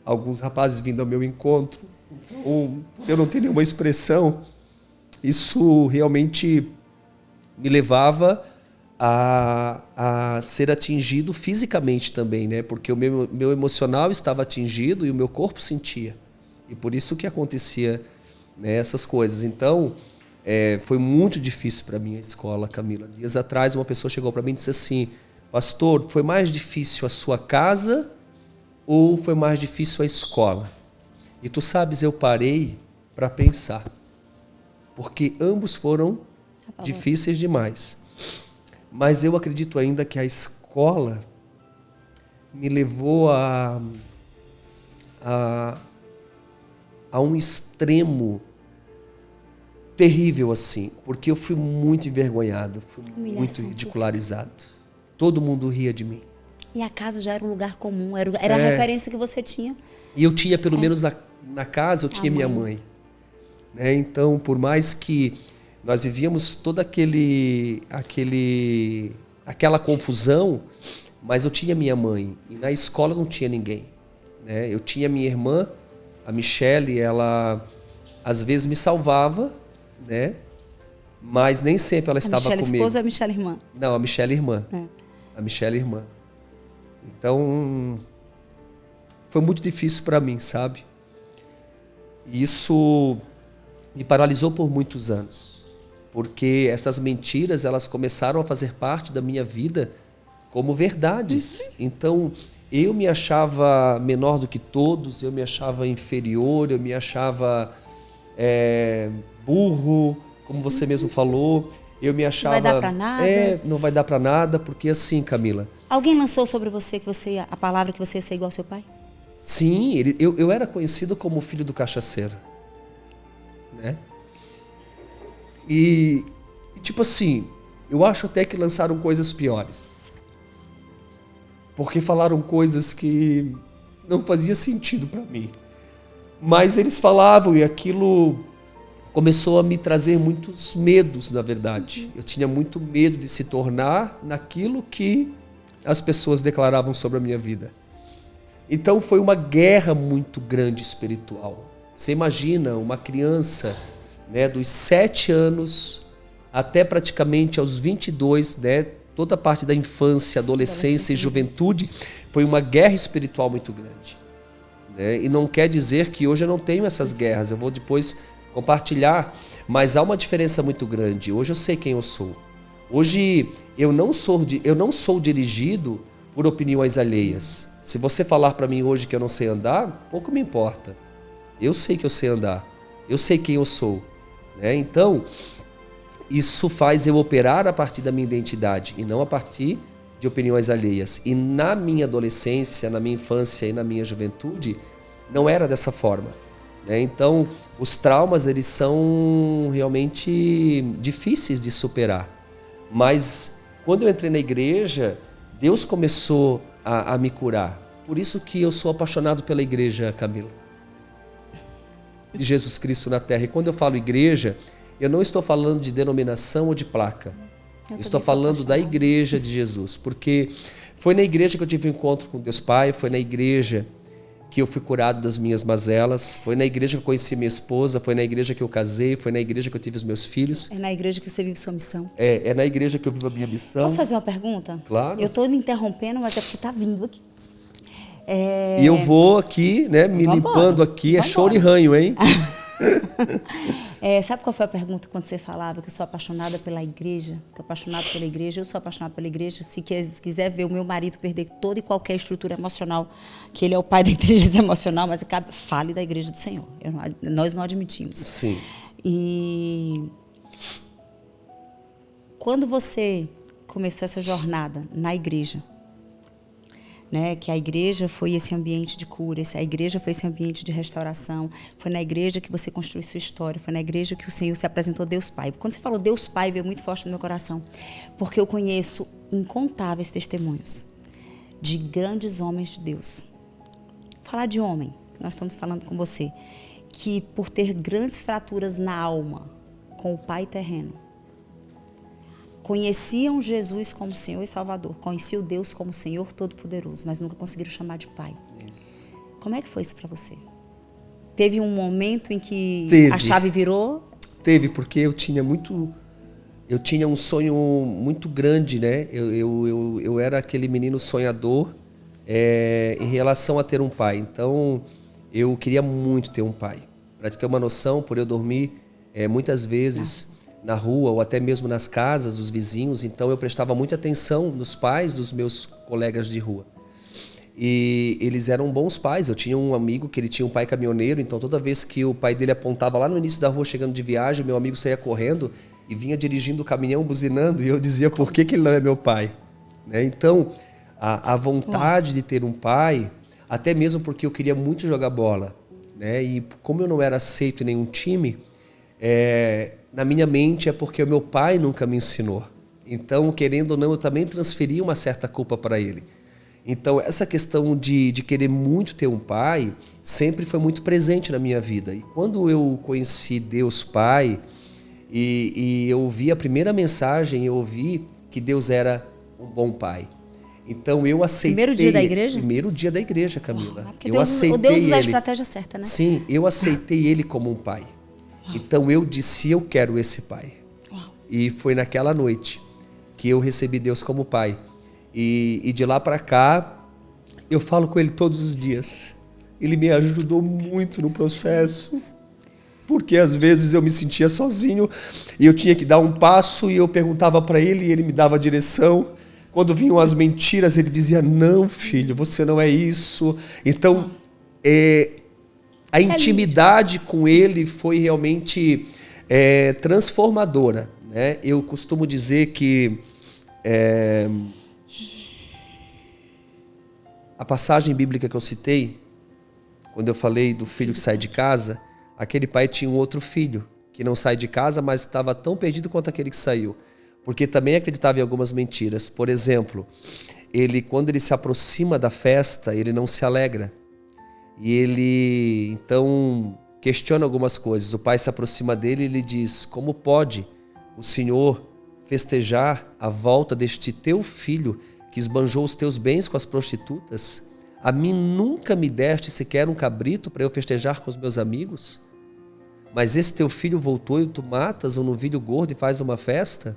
alguns rapazes vindo ao meu encontro. Então, eu não tenho nenhuma expressão. Isso realmente me levava a ser atingido fisicamente também, né? Porque o meu emocional estava atingido e o meu corpo sentia. E por isso que acontecia, né, essas coisas. Então, foi muito difícil para mim a escola, Camila. Dias atrás, uma pessoa chegou para mim e disse assim: pastor, foi mais difícil a sua casa ou foi mais difícil a escola? E tu sabes, eu parei para pensar. Porque ambos foram difíceis demais. Mas eu acredito ainda que a escola me levou a um extremo terrível, assim, porque eu fui muito envergonhado, fui muito ridicularizado. Todo mundo ria de mim. E a casa já era um lugar comum, era a referência que você tinha. E eu tinha, pelo menos na casa, eu tinha minha mãe. Né? Então, por mais que nós vivíamos toda aquela confusão, mas eu tinha minha mãe. E na escola não tinha ninguém. Né? Eu tinha minha irmã, a Michele, ela às vezes me salvava, né? Mas nem sempre ela estava comigo. A Michele esposa ou a Michele irmã? Não, a Michele irmã. A Michele irmã. Então, foi muito difícil para mim, sabe? E isso me paralisou por muitos anos. Porque essas mentiras, elas começaram a fazer parte da minha vida como verdades. Então, eu me achava menor do que todos, eu me achava inferior, eu me achava burro, como você mesmo falou. Eu me achava... Não vai dar pra nada. Não vai dar pra nada, porque assim, Camila... Alguém lançou sobre você a palavra que você ia ser igual ao seu pai? Sim, eu era conhecido como filho do cachaceiro. Né? E tipo assim, eu acho até que lançaram coisas piores. Porque falaram coisas que não fazia sentido para mim. Mas eles falavam e aquilo começou a me trazer muitos medos, na verdade. Eu tinha muito medo de se tornar naquilo que as pessoas declaravam sobre a minha vida. Então foi uma guerra muito grande espiritual. Você imagina uma criança, né, dos 7 anos até praticamente aos 22, né, toda a parte da infância, adolescência e juventude, foi uma guerra espiritual muito grande. Né? E não quer dizer que hoje eu não tenho essas guerras, eu vou depois compartilhar, mas há uma diferença muito grande. Hoje eu sei quem eu sou. Hoje eu não sou dirigido por opiniões alheias. Se você falar para mim hoje que eu não sei andar, pouco me importa. Eu sei que eu sei andar. Eu sei quem eu sou. Né? Então, isso faz eu operar a partir da minha identidade e não a partir de opiniões alheias. E na minha adolescência, na minha infância e na minha juventude, não era dessa forma. Né? Então, os traumas, eles são realmente difíceis de superar. Mas, quando eu entrei na igreja, Deus começou a me curar. Por isso que eu sou apaixonado pela igreja, Camila. De Jesus Cristo na Terra. E quando eu falo igreja, eu não estou falando de denominação ou de placa. Eu estou falando da igreja de Jesus. Porque foi na igreja que eu tive um encontro com Deus Pai, foi na igreja que eu fui curado das minhas mazelas, foi na igreja que eu conheci minha esposa, foi na igreja que eu casei, foi na igreja que eu tive os meus filhos. É na igreja que você vive sua missão. É na igreja que eu vivo a minha missão. Posso fazer uma pergunta? Claro. Eu estou me interrompendo, mas é porque está vindo aqui. E eu vou aqui, né, me limpando aqui, é show de ranho, hein? Sabe qual foi a pergunta quando você falava que eu sou apaixonada pela igreja? Que eu apaixonado pela igreja, eu sou apaixonada pela igreja. Se quiser ver o meu marido perder toda e qualquer estrutura emocional, que ele é o pai da inteligência emocional, mas fale da igreja do Senhor. Nós não admitimos. Sim. E quando você começou essa jornada na igreja, né, que a igreja foi esse ambiente de cura, a igreja foi esse ambiente de restauração, foi na igreja que você construiu sua história, foi na igreja que o Senhor se apresentou Deus Pai. Quando você falou Deus Pai, veio muito forte no meu coração, porque eu conheço incontáveis testemunhos de grandes homens de Deus. Falar de homem, nós estamos falando com você, que por ter grandes fraturas na alma com o Pai terreno, conheciam Jesus como Senhor e Salvador, conheciam Deus como Senhor Todo-Poderoso, mas nunca conseguiram chamar de Pai. Isso. Como é que foi isso para você? Teve um momento em que a chave virou? Teve, porque eu tinha um sonho muito grande, né? Eu era aquele menino sonhador em relação a ter um pai. Então, eu queria muito ter um pai. Para te ter uma noção, por eu dormir muitas vezes na rua ou até mesmo nas casas dos vizinhos, então eu prestava muita atenção nos pais dos meus colegas de rua. E eles eram bons pais. Eu tinha um amigo que ele tinha um pai caminhoneiro, então toda vez que o pai dele apontava lá no início da rua chegando de viagem, meu amigo saía correndo e vinha dirigindo o caminhão, buzinando, e eu dizia, por que ele não é meu pai? Né? Então, a vontade de ter um pai, até mesmo porque eu queria muito jogar bola, né? E como eu não era aceito em nenhum time, na minha mente é porque o meu pai nunca me ensinou. Então, querendo ou não, eu também transferi uma certa culpa para ele. Então, essa questão de querer muito ter um pai sempre foi muito presente na minha vida. E quando eu conheci Deus Pai e eu ouvi a primeira mensagem, eu ouvi que Deus era um bom pai. Então, eu aceitei... Primeiro dia da igreja? Primeiro dia da igreja, Camila. Porque Deus usa a estratégia certa, né? Sim, eu aceitei ele como um pai. Então eu disse, eu quero esse pai. E foi naquela noite que eu recebi Deus como pai. E de lá para cá, eu falo com ele todos os dias. Ele me ajudou muito no processo. Porque às vezes eu me sentia sozinho e eu tinha que dar um passo e eu perguntava para ele e ele me dava a direção. Quando vinham as mentiras, ele dizia, não, filho, você não é isso. Então, a intimidade com ele foi realmente transformadora. Né? Eu costumo dizer que a passagem bíblica que eu citei, quando eu falei do filho que sai de casa, aquele pai tinha um outro filho que não sai de casa, mas estava tão perdido quanto aquele que saiu. Porque também acreditava em algumas mentiras. Por exemplo, quando ele se aproxima da festa, ele não se alegra. E ele, então, questiona algumas coisas. O pai se aproxima dele e ele diz, como pode o Senhor festejar a volta deste teu filho que esbanjou os teus bens com as prostitutas? A mim nunca me deste sequer um cabrito para eu festejar com os meus amigos? Mas esse teu filho voltou e tu matas um novilho gordo e faz uma festa?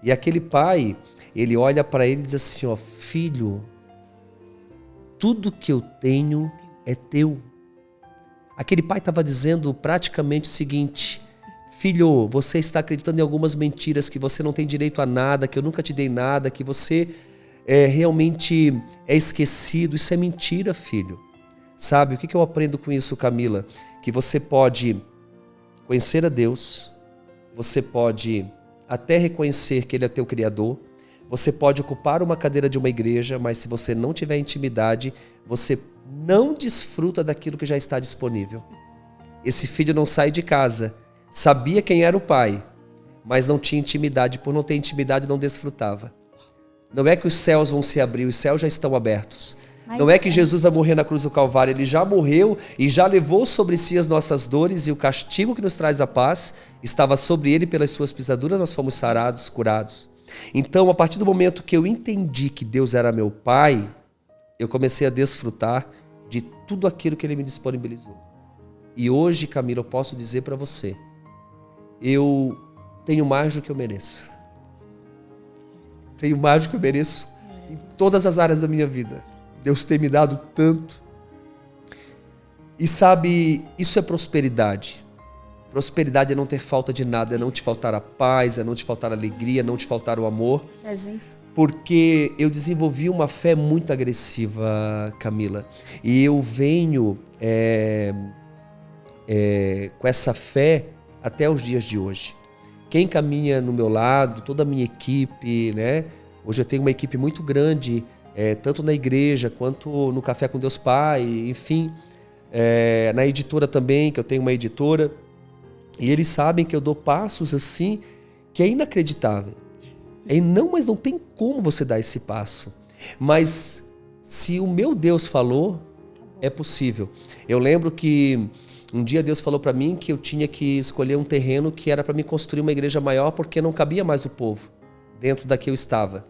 E aquele pai, ele olha para ele e diz assim, ó, filho, tudo que eu tenho é teu. Aquele pai estava dizendo praticamente o seguinte, filho, você está acreditando em algumas mentiras, que você não tem direito a nada, que eu nunca te dei nada, que você realmente é esquecido. Isso é mentira, filho. Sabe, o que eu aprendo com isso, Camila? Que você pode conhecer a Deus, você pode até reconhecer que Ele é teu Criador, você pode ocupar uma cadeira de uma igreja, mas se você não tiver intimidade, você não desfruta daquilo que já está disponível. Esse filho não sai de casa, sabia quem era o pai, mas não tinha intimidade. Por não ter intimidade, não desfrutava. Não é que os céus vão se abrir, os céus já estão abertos. Não é que Jesus vai morrer na cruz do Calvário, Ele já morreu e já levou sobre si as nossas dores, e o castigo que nos traz a paz estava sobre Ele, pelas suas pisaduras nós fomos sarados, curados. Então, a partir do momento que eu entendi que Deus era meu Pai, eu comecei a desfrutar de tudo aquilo que Ele me disponibilizou. E hoje, Camila, eu posso dizer para você, eu tenho mais do que eu mereço. Tenho mais do que eu mereço em todas as áreas da minha vida. Deus tem me dado tanto. E sabe, isso é prosperidade. Prosperidade é não ter falta de nada, é não te faltar a paz, é não te faltar a alegria, é não te faltar o amor. Porque eu desenvolvi uma fé muito agressiva, Camila. E eu venho com essa fé até os dias de hoje. Quem caminha no meu lado, toda a minha equipe, né? Hoje eu tenho uma equipe muito grande, tanto na igreja quanto no Café com Deus Pai, enfim. Na editora também, que eu tenho uma editora. E eles sabem que eu dou passos assim, que é inacreditável. Mas não tem como você dar esse passo. Mas se o meu Deus falou, é possível. Eu lembro que um dia Deus falou para mim que eu tinha que escolher um terreno que era para me construir uma igreja maior, porque não cabia mais o povo dentro da que eu estava.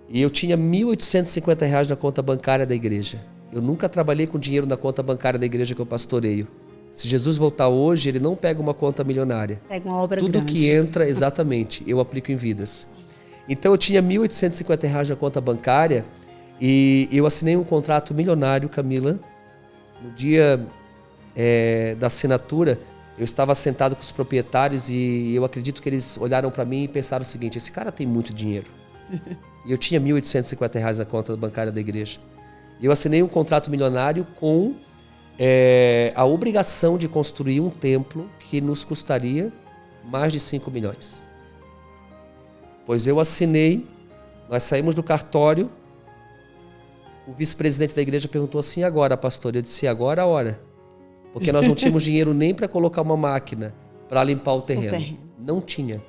E eu tinha R$ 1.850 na conta bancária da igreja. Eu nunca trabalhei com dinheiro na conta bancária da igreja que eu pastoreio. Se Jesus voltar hoje, Ele não pega uma conta milionária. Pega uma obra Tudo grande. Que entra, exatamente, eu aplico em vidas. Então eu tinha R$ 1.850 na conta bancária e eu assinei um contrato milionário, Camila. No dia da assinatura, eu estava sentado com os proprietários e eu acredito que eles olharam para mim e pensaram o seguinte: esse cara tem muito dinheiro. E eu tinha R$ 1.850 na conta bancária da igreja. E eu assinei um contrato milionário com a obrigação de construir um templo que nos custaria mais de 5 milhões. Pois eu assinei, nós saímos do cartório, o vice-presidente da igreja perguntou assim: agora, pastor? Eu disse: agora a hora. Porque nós não tínhamos dinheiro nem para colocar uma máquina para limpar o terreno. Não tinha.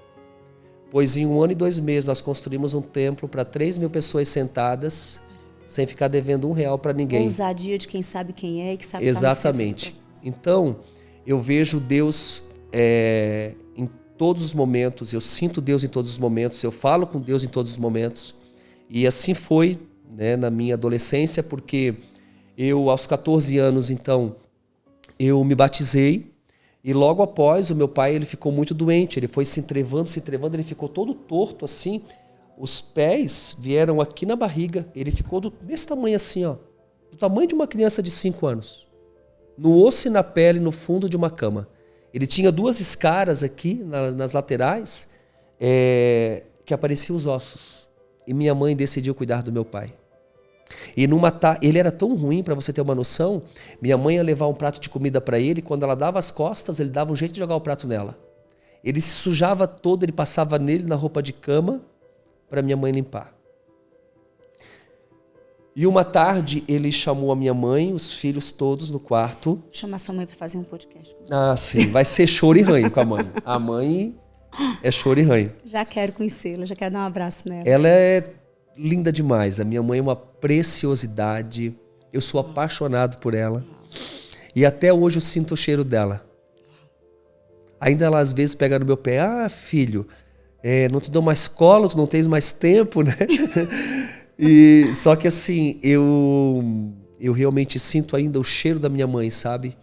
Pois em 1 ano e 2 meses nós construímos um templo para 3 mil pessoas sentadas, sem ficar devendo R$1 para ninguém. Ousadia de quem sabe quem é e que sabe. Exatamente. Então, eu vejo Deus em todos os momentos, eu sinto Deus em todos os momentos, eu falo com Deus em todos os momentos. E assim foi, né, na minha adolescência, porque eu, aos 14 anos, então, eu me batizei. E logo após, o meu pai ele ficou muito doente, ele foi se entrevando, ele ficou todo torto assim. Os pés vieram aqui na barriga, ele ficou desse tamanho assim, ó, do tamanho de uma criança de 5 anos. No osso e na pele, no fundo de uma cama. Ele tinha 2 escaras aqui, nas laterais, que apareciam os ossos. E minha mãe decidiu cuidar do meu pai. E ele era tão ruim, para você ter uma noção, minha mãe ia levar um prato de comida para ele, quando ela dava as costas, ele dava um jeito de jogar o prato nela. Ele se sujava todo, ele passava nele na roupa de cama, para minha mãe limpar. E uma tarde ele chamou a minha mãe, os filhos todos no quarto. Chamar sua mãe para fazer um podcast. Ah, sim. Vai ser choro e ranho com a mãe. A mãe é choro e ranho. Já quero conhecê-la, já quero dar um abraço nela. Ela é linda demais. A minha mãe é uma preciosidade. Eu sou apaixonado por ela. E até hoje eu sinto o cheiro dela. Ainda ela às vezes pega no meu pé. Ah, filho, não te dou mais colo, tu não tens mais tempo, né? Só que assim, eu realmente sinto ainda o cheiro da minha mãe, sabe?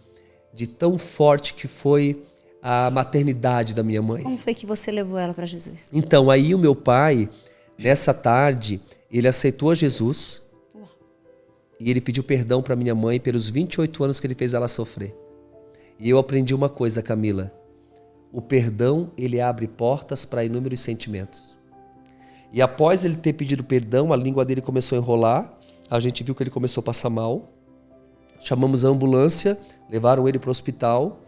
De tão forte que foi a maternidade da minha mãe. Como foi que você levou ela para Jesus? Então, aí o meu pai, nessa tarde, ele aceitou a Jesus. E ele pediu perdão para minha mãe pelos 28 anos que ele fez ela sofrer. E eu aprendi uma coisa, Camila. o perdão, ele abre portas para inúmeros sentimentos. E após ele ter pedido perdão, a língua dele começou a enrolar, a gente viu que ele começou a passar mal. Chamamos a ambulância, levaram ele para o hospital.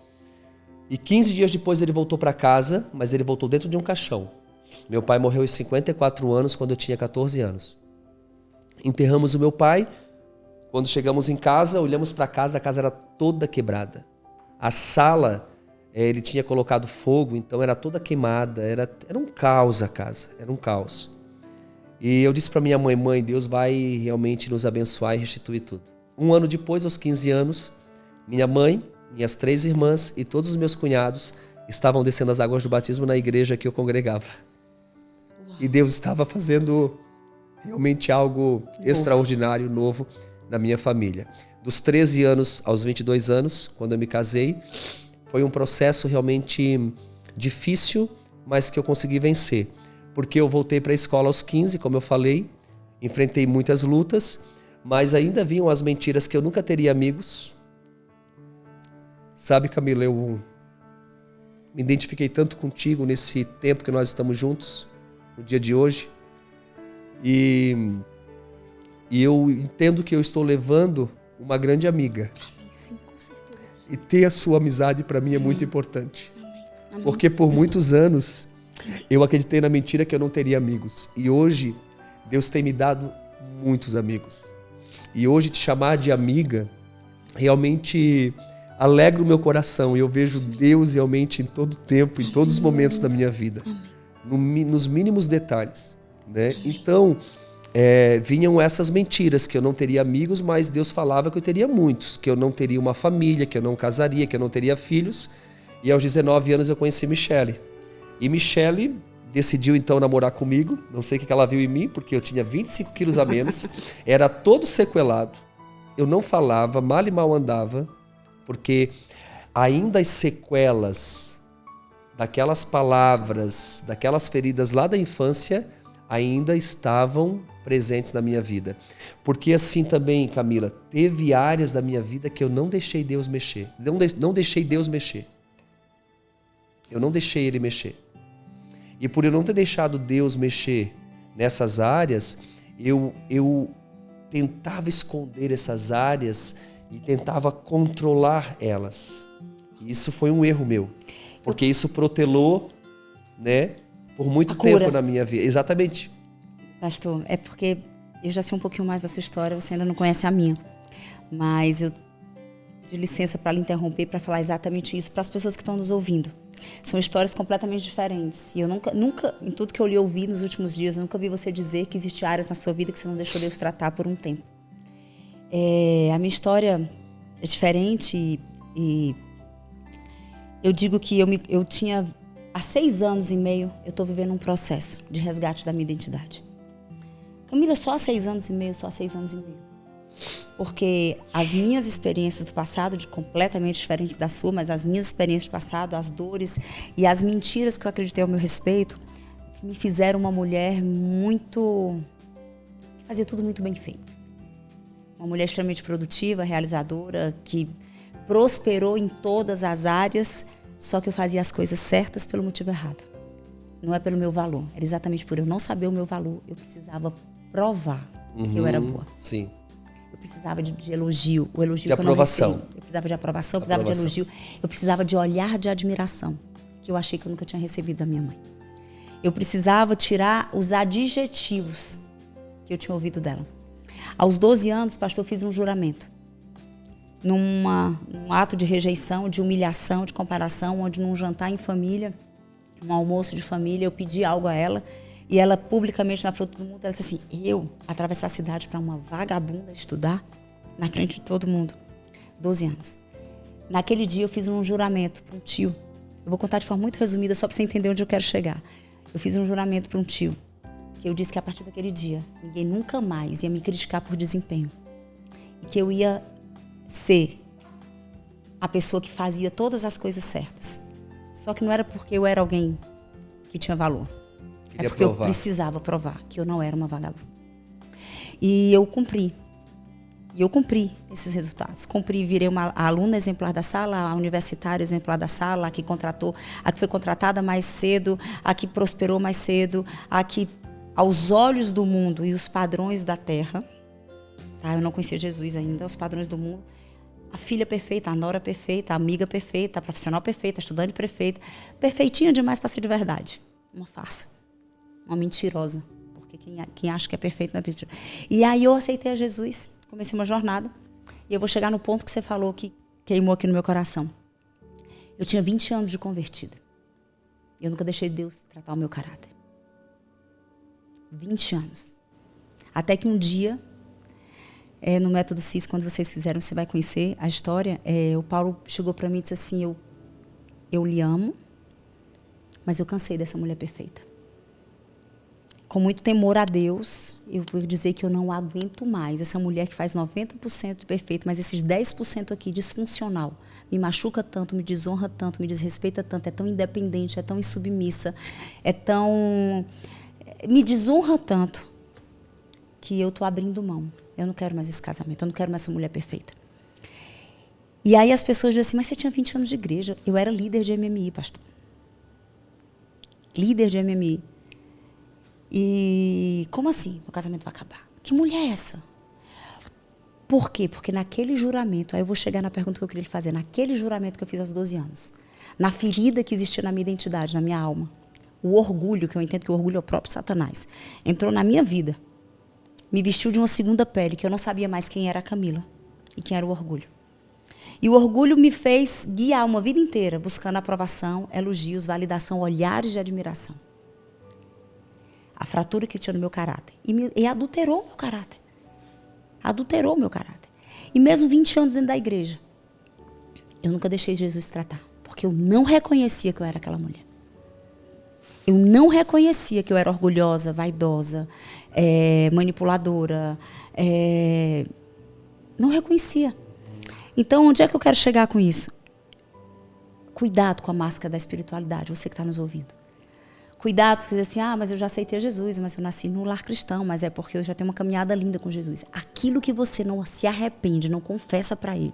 E 15 dias depois ele voltou para casa, mas ele voltou dentro de um caixão. Meu pai morreu aos 54 anos, quando eu tinha 14 anos. Enterramos o meu pai. Quando chegamos em casa, olhamos para a casa era toda quebrada. A sala, ele tinha colocado fogo, então era toda queimada. Era um caos a casa, era um caos. E eu disse para minha mãe, mãe, Deus vai realmente nos abençoar e restituir tudo. Um ano depois, aos 15 anos, minha mãe, minhas 3 irmãs e todos os meus cunhados estavam descendo as águas do batismo na igreja que eu congregava. E Deus estava fazendo realmente algo extraordinário, novo na minha família. Dos 13 anos aos 22 anos, quando eu me casei, foi um processo realmente difícil, mas que eu consegui vencer. Porque eu voltei para a escola aos 15, como eu falei, enfrentei muitas lutas, mas ainda vinham as mentiras que eu nunca teria amigos. Sabe, Camila, eu me identifiquei tanto contigo nesse tempo que nós estamos juntos, no dia de hoje. E eu entendo que eu estou levando uma grande amiga. Sim, com certeza. E ter a sua amizade para mim é muito importante. Amém. Porque por muitos anos eu acreditei na mentira que eu não teria amigos. E hoje Deus tem me dado muitos amigos. E hoje te chamar de amiga realmente alegra o meu coração. E eu vejo Deus realmente em todo tempo, em todos os momentos da minha vida. Nos mínimos detalhes, né? Então, vinham essas mentiras, que eu não teria amigos, mas Deus falava que eu teria muitos, que eu não teria uma família, que eu não casaria, que eu não teria filhos. E aos 19 anos eu conheci Michele. E Michele decidiu então namorar comigo, não sei o que ela viu em mim, porque eu tinha 25 quilos a menos, era todo sequelado, eu não falava, mal e mal andava, porque ainda as sequelas daquelas palavras, daquelas feridas lá da infância, ainda estavam presentes na minha vida. Porque assim também, Camila, teve áreas da minha vida que eu não deixei Deus mexer. Não deixei Deus mexer. Eu não deixei Ele mexer. E por eu não ter deixado Deus mexer nessas áreas, eu tentava esconder essas áreas e tentava controlar elas. E isso foi um erro meu. Porque isso protelou, né, por muito tempo na minha vida. Exatamente. Pastor, é porque eu já sei um pouquinho mais da sua história, você ainda não conhece a minha. Mas eu pedi licença para lhe interromper para falar exatamente isso para as pessoas que estão nos ouvindo. São histórias completamente diferentes. E eu nunca, em tudo que eu lhe ouvi nos últimos dias, eu nunca vi você dizer que existem áreas na sua vida que você não deixou Deus tratar por um tempo. A minha história é diferente e eu digo que eu tinha, há 6 anos e meio, eu estou vivendo um processo de resgate da minha identidade. Camila, só há 6 anos e meio, só há 6 anos e meio. Porque as minhas experiências do passado, completamente diferentes da sua, mas as minhas experiências do passado, as dores e as mentiras que eu acreditei ao meu respeito, me fizeram uma mulher que fazia tudo muito bem feito. Uma mulher extremamente produtiva, realizadora, que prosperou em todas as áreas, só que eu fazia as coisas certas pelo motivo errado. Não é pelo meu valor, era exatamente por eu não saber o meu valor. Eu precisava provar que eu era boa. Sim. Eu precisava de elogio, o elogio de que aprovação. Eu não recebi. Eu precisava de aprovação, eu precisava de elogio. Eu precisava de olhar de admiração, que eu achei que eu nunca tinha recebido da minha mãe. Eu precisava tirar os adjetivos que eu tinha ouvido dela. Aos 12 anos, pastor, eu fiz um juramento. Num ato de rejeição, de humilhação, de comparação, onde num jantar em família, um almoço de família, eu pedi algo a ela. E ela, publicamente, na frente do mundo, ela disse assim, eu atravessar a cidade para uma vagabunda estudar, na frente de todo mundo. 12 anos. Naquele dia, eu fiz um juramento para um tio. Eu vou contar de forma muito resumida, só para você entender onde eu quero chegar. Eu fiz um juramento para um tio, que eu disse que a partir daquele dia, ninguém nunca mais ia me criticar por desempenho. E que eu ia ser a pessoa que fazia todas as coisas certas. Só que não era porque eu era alguém que tinha valor. É porque eu precisava provar que eu não era uma vagabunda. E eu cumpri. E eu cumpri esses resultados. Cumpri, virei uma aluna exemplar da sala, a universitária exemplar da sala, a que foi contratada mais cedo, a que prosperou mais cedo, a que, aos olhos do mundo e os padrões da terra, tá? Eu não conhecia Jesus ainda, os padrões do mundo, a filha perfeita, a nora perfeita, a amiga perfeita, a profissional perfeita, a estudante perfeita, perfeitinha demais para ser de verdade. Uma farsa, uma mentirosa, porque quem acha que é perfeito não é perfeito. E aí eu aceitei a Jesus, comecei uma jornada, e eu vou chegar no ponto que você falou que queimou aqui no meu coração. Eu tinha 20 anos de convertida. Eu nunca deixei Deus tratar o meu caráter. 20 anos. Até que um dia, no Método CIS, quando vocês fizeram, você vai conhecer a história, o Paulo chegou para mim e disse assim, eu lhe amo, mas eu cansei dessa mulher perfeita. Com muito temor a Deus, eu vou dizer que eu não aguento mais essa mulher que faz 90% de perfeito, mas esses 10% aqui, disfuncional, me machuca tanto, me desonra tanto, me desrespeita tanto, é tão independente, é tão insubmissa, me desonra tanto, que eu estou abrindo mão. Eu não quero mais esse casamento, eu não quero mais essa mulher perfeita. E aí as pessoas dizem assim, mas você tinha 20 anos de igreja. Eu era líder de MMI, pastor. Líder de MMI. E como assim? Meu casamento vai acabar? Que mulher é essa? Por quê? Porque naquele juramento, aí eu vou chegar na pergunta que eu queria lhe fazer, naquele juramento que eu fiz aos 12 anos, na ferida que existia na minha identidade, na minha alma, o orgulho, que eu entendo que o orgulho é o próprio Satanás, entrou na minha vida, me vestiu de uma segunda pele, que eu não sabia mais quem era a Camila e quem era o orgulho. E o orgulho me fez guiar uma vida inteira, buscando aprovação, elogios, validação, olhares de admiração. A fratura que tinha no meu caráter. E adulterou o meu caráter. Adulterou o meu caráter. E mesmo 20 anos dentro da igreja, eu nunca deixei Jesus tratar. Porque eu não reconhecia que eu era aquela mulher. Eu não reconhecia que eu era orgulhosa, vaidosa, manipuladora. Não reconhecia. Então, onde é que eu quero chegar com isso? Cuidado com a máscara da espiritualidade, você que está nos ouvindo. Cuidado, porque diz assim, mas eu já aceitei Jesus, mas eu nasci no lar cristão, mas é porque eu já tenho uma caminhada linda com Jesus. Aquilo que você não se arrepende, não confessa para Ele.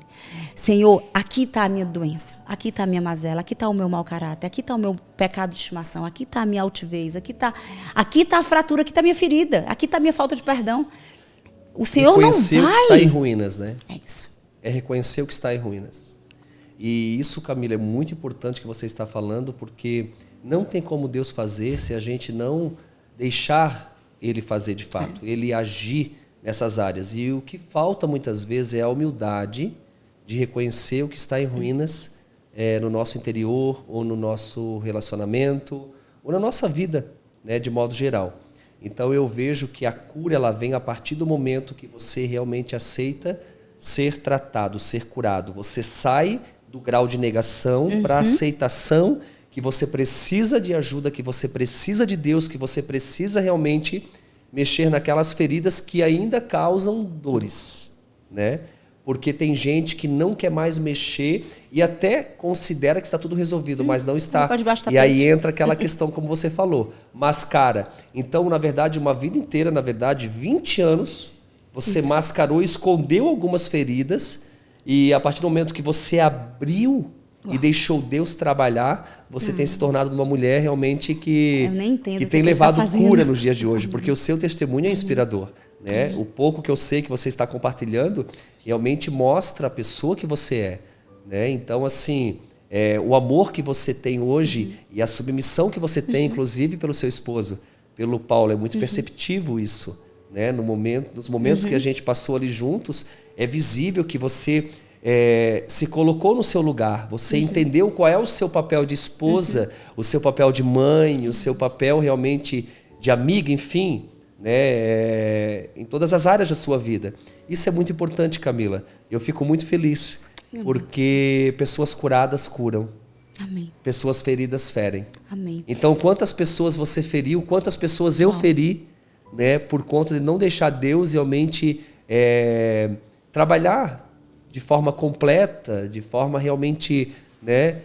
Senhor, aqui está a minha doença, aqui está a minha mazela, aqui está o meu mau caráter, aqui está o meu pecado de estimação, aqui está a minha altivez, aqui está a fratura, aqui está a minha ferida, aqui está a minha falta de perdão. O Senhor não vai... Reconhecer o que está em ruínas, né? É isso. É reconhecer o que está em ruínas. E isso, Camila, é muito importante que você está falando, porque não tem como Deus fazer se a gente não deixar Ele fazer de fato, Ele agir nessas áreas. E o que falta muitas vezes é a humildade de reconhecer o que está em ruínas no nosso interior, ou no nosso relacionamento, ou na nossa vida, né, de modo geral. Então eu vejo que a cura ela vem a partir do momento que você realmente aceita ser tratado, ser curado. Você sai do grau de negação para a aceitação que você precisa de ajuda, que você precisa de Deus, que você precisa realmente mexer naquelas feridas que ainda causam dores, né? Porque tem gente que não quer mais mexer e até considera que está tudo resolvido, mas não está. E aí entra aquela questão, como você falou, mascara. Então, na verdade, uma vida inteira, 20 anos, você mascarou, escondeu algumas feridas e a partir do momento que você abriu e deixou Deus trabalhar, você tem se tornado uma mulher realmente que tem levado cura nos dias de hoje, porque o seu testemunho é inspirador. Né? O pouco que eu sei que você está compartilhando realmente mostra a pessoa que você é. Né? Então, assim, o amor que você tem hoje e a submissão que você tem, inclusive pelo seu esposo, pelo Paulo, é muito perceptível isso. Né? Nos momentos que a gente passou ali juntos, é visível que você se colocou no seu lugar, você entendeu qual é o seu papel de esposa, o seu papel de mãe, o seu papel realmente de amiga, enfim, né? Em todas as áreas da sua vida. Isso é muito importante, Camila. Eu fico muito feliz, porque pessoas curadas curam. Amém. Pessoas feridas ferem. Amém. Então, quantas pessoas você feriu, quantas pessoas eu feri, né, por conta de não deixar Deus realmente trabalhar de forma completa, de forma realmente, né,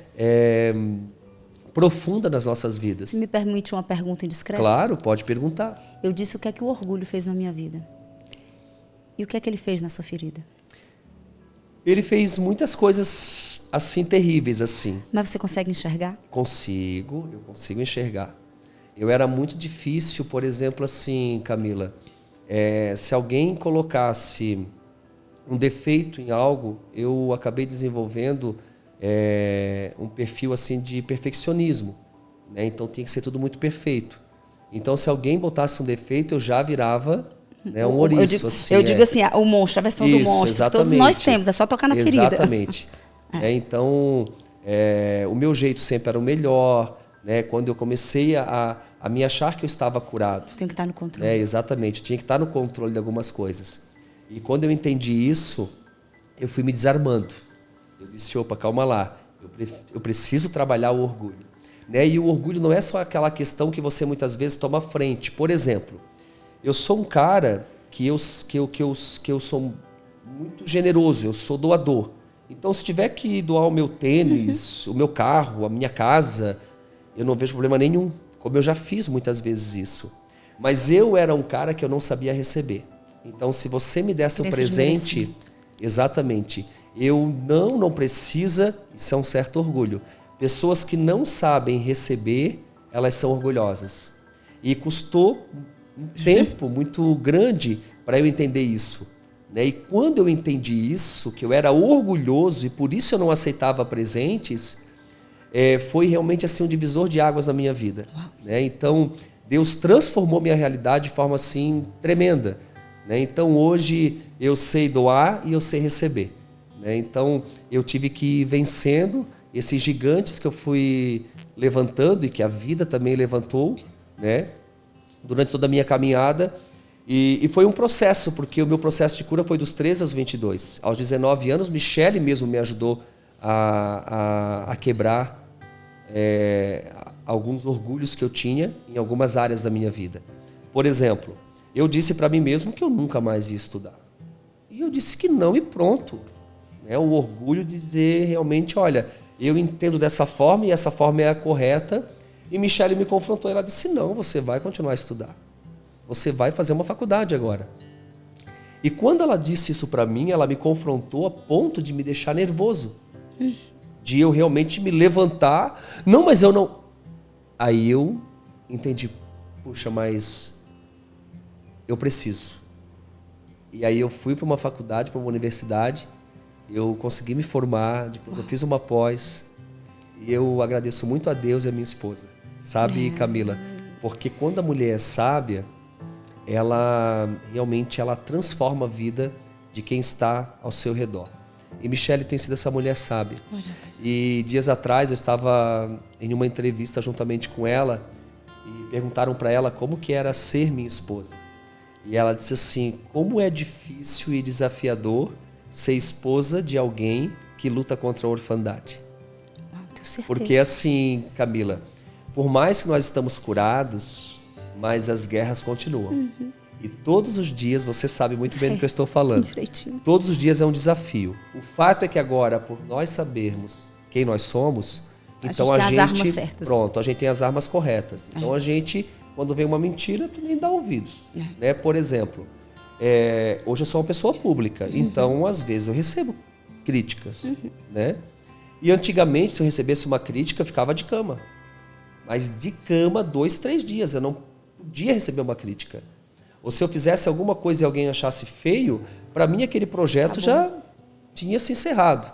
profunda nas nossas vidas. Se me permite uma pergunta indiscreta? Claro, pode perguntar. Eu disse o que é que o orgulho fez na minha vida. E o que é que ele fez na sua ferida? Ele fez muitas coisas assim terríveis assim. Mas você consegue enxergar? Eu consigo enxergar. Eu era muito difícil, por exemplo, assim, Camila, se alguém colocasse um defeito em algo, eu acabei desenvolvendo um perfil assim de perfeccionismo, né? Então tinha que ser tudo muito perfeito. Então se alguém botasse um defeito, eu já virava, né, um ouriço. Eu digo assim, o monstro, a versão do monstro, exatamente. que todos nós temos, é só tocar na ferida. Exatamente. Então, o meu jeito sempre era o melhor, né? Quando eu comecei a me achar que eu estava curado. Tem que estar no controle. Exatamente, eu tinha que estar no controle de algumas coisas. E quando eu entendi isso, eu fui me desarmando. Eu disse, opa, calma lá, eu preciso trabalhar o orgulho. Né? E o orgulho não é só aquela questão que você muitas vezes toma frente. Por exemplo, eu sou um cara que eu sou muito generoso, eu sou doador. Então, se tiver que doar o meu tênis, o meu carro, a minha casa, eu não vejo problema nenhum. Como eu já fiz muitas vezes isso. Mas eu era um cara que eu não sabia receber. Então, se você me desse um presente, exatamente, eu não precisa, isso é um certo orgulho. Pessoas que não sabem receber, elas são orgulhosas. E custou um tempo muito grande para eu entender isso. Né? E quando eu entendi isso, que eu era orgulhoso e por isso eu não aceitava presentes, foi realmente assim um divisor de águas na minha vida. Né? Então, Deus transformou minha realidade de forma assim tremenda. Né? Então, hoje eu sei doar e eu sei receber. Né? Então, eu tive que ir vencendo esses gigantes que eu fui levantando e que a vida também levantou, né? Durante toda a minha caminhada. E foi um processo, porque o meu processo de cura foi dos 13 aos 22. Aos 19 anos, Michele mesmo me ajudou a quebrar alguns orgulhos que eu tinha em algumas áreas da minha vida. Por exemplo, eu disse para mim mesmo que eu nunca mais ia estudar. E eu disse que não e pronto. Né? O orgulho de dizer realmente, olha, eu entendo dessa forma e essa forma é a correta. E Michele me confrontou. Ela disse, não, você vai continuar a estudar. Você vai fazer uma faculdade agora. E quando ela disse isso para mim, ela me confrontou a ponto de me deixar nervoso. De eu realmente me levantar. Não, mas eu não... Aí eu entendi, puxa, mas eu preciso. E aí eu fui para uma faculdade, para uma universidade, eu consegui me formar, depois eu fiz uma pós, e eu agradeço muito a Deus e a minha esposa. Sabe, Camila? Porque quando a mulher é sábia, ela realmente transforma a vida de quem está ao seu redor. E Michele tem sido essa mulher sábia. E dias atrás eu estava em uma entrevista juntamente com ela e perguntaram para ela como que era ser minha esposa. E ela disse assim, como é difícil e desafiador ser esposa de alguém que luta contra a orfandade. Tenho certeza. Porque assim, Camila, por mais que nós estamos curados, mas as guerras continuam. E todos os dias, você sabe muito bem do que eu estou falando. Direitinho. Todos os dias é um desafio. O fato é que agora, por nós sabermos quem nós somos, então a gente, tem as armas certas. Pronto, a gente tem as armas corretas. Então a gente, quando vem uma mentira, também dá ouvidos. Né? Por exemplo, hoje eu sou uma pessoa pública, então às vezes eu recebo críticas. Né? E antigamente, se eu recebesse uma crítica, eu ficava de cama. Mas de cama, 2, 3 dias. Eu não podia receber uma crítica. Ou se eu fizesse alguma coisa e alguém achasse feio, para mim aquele projeto já tinha se encerrado.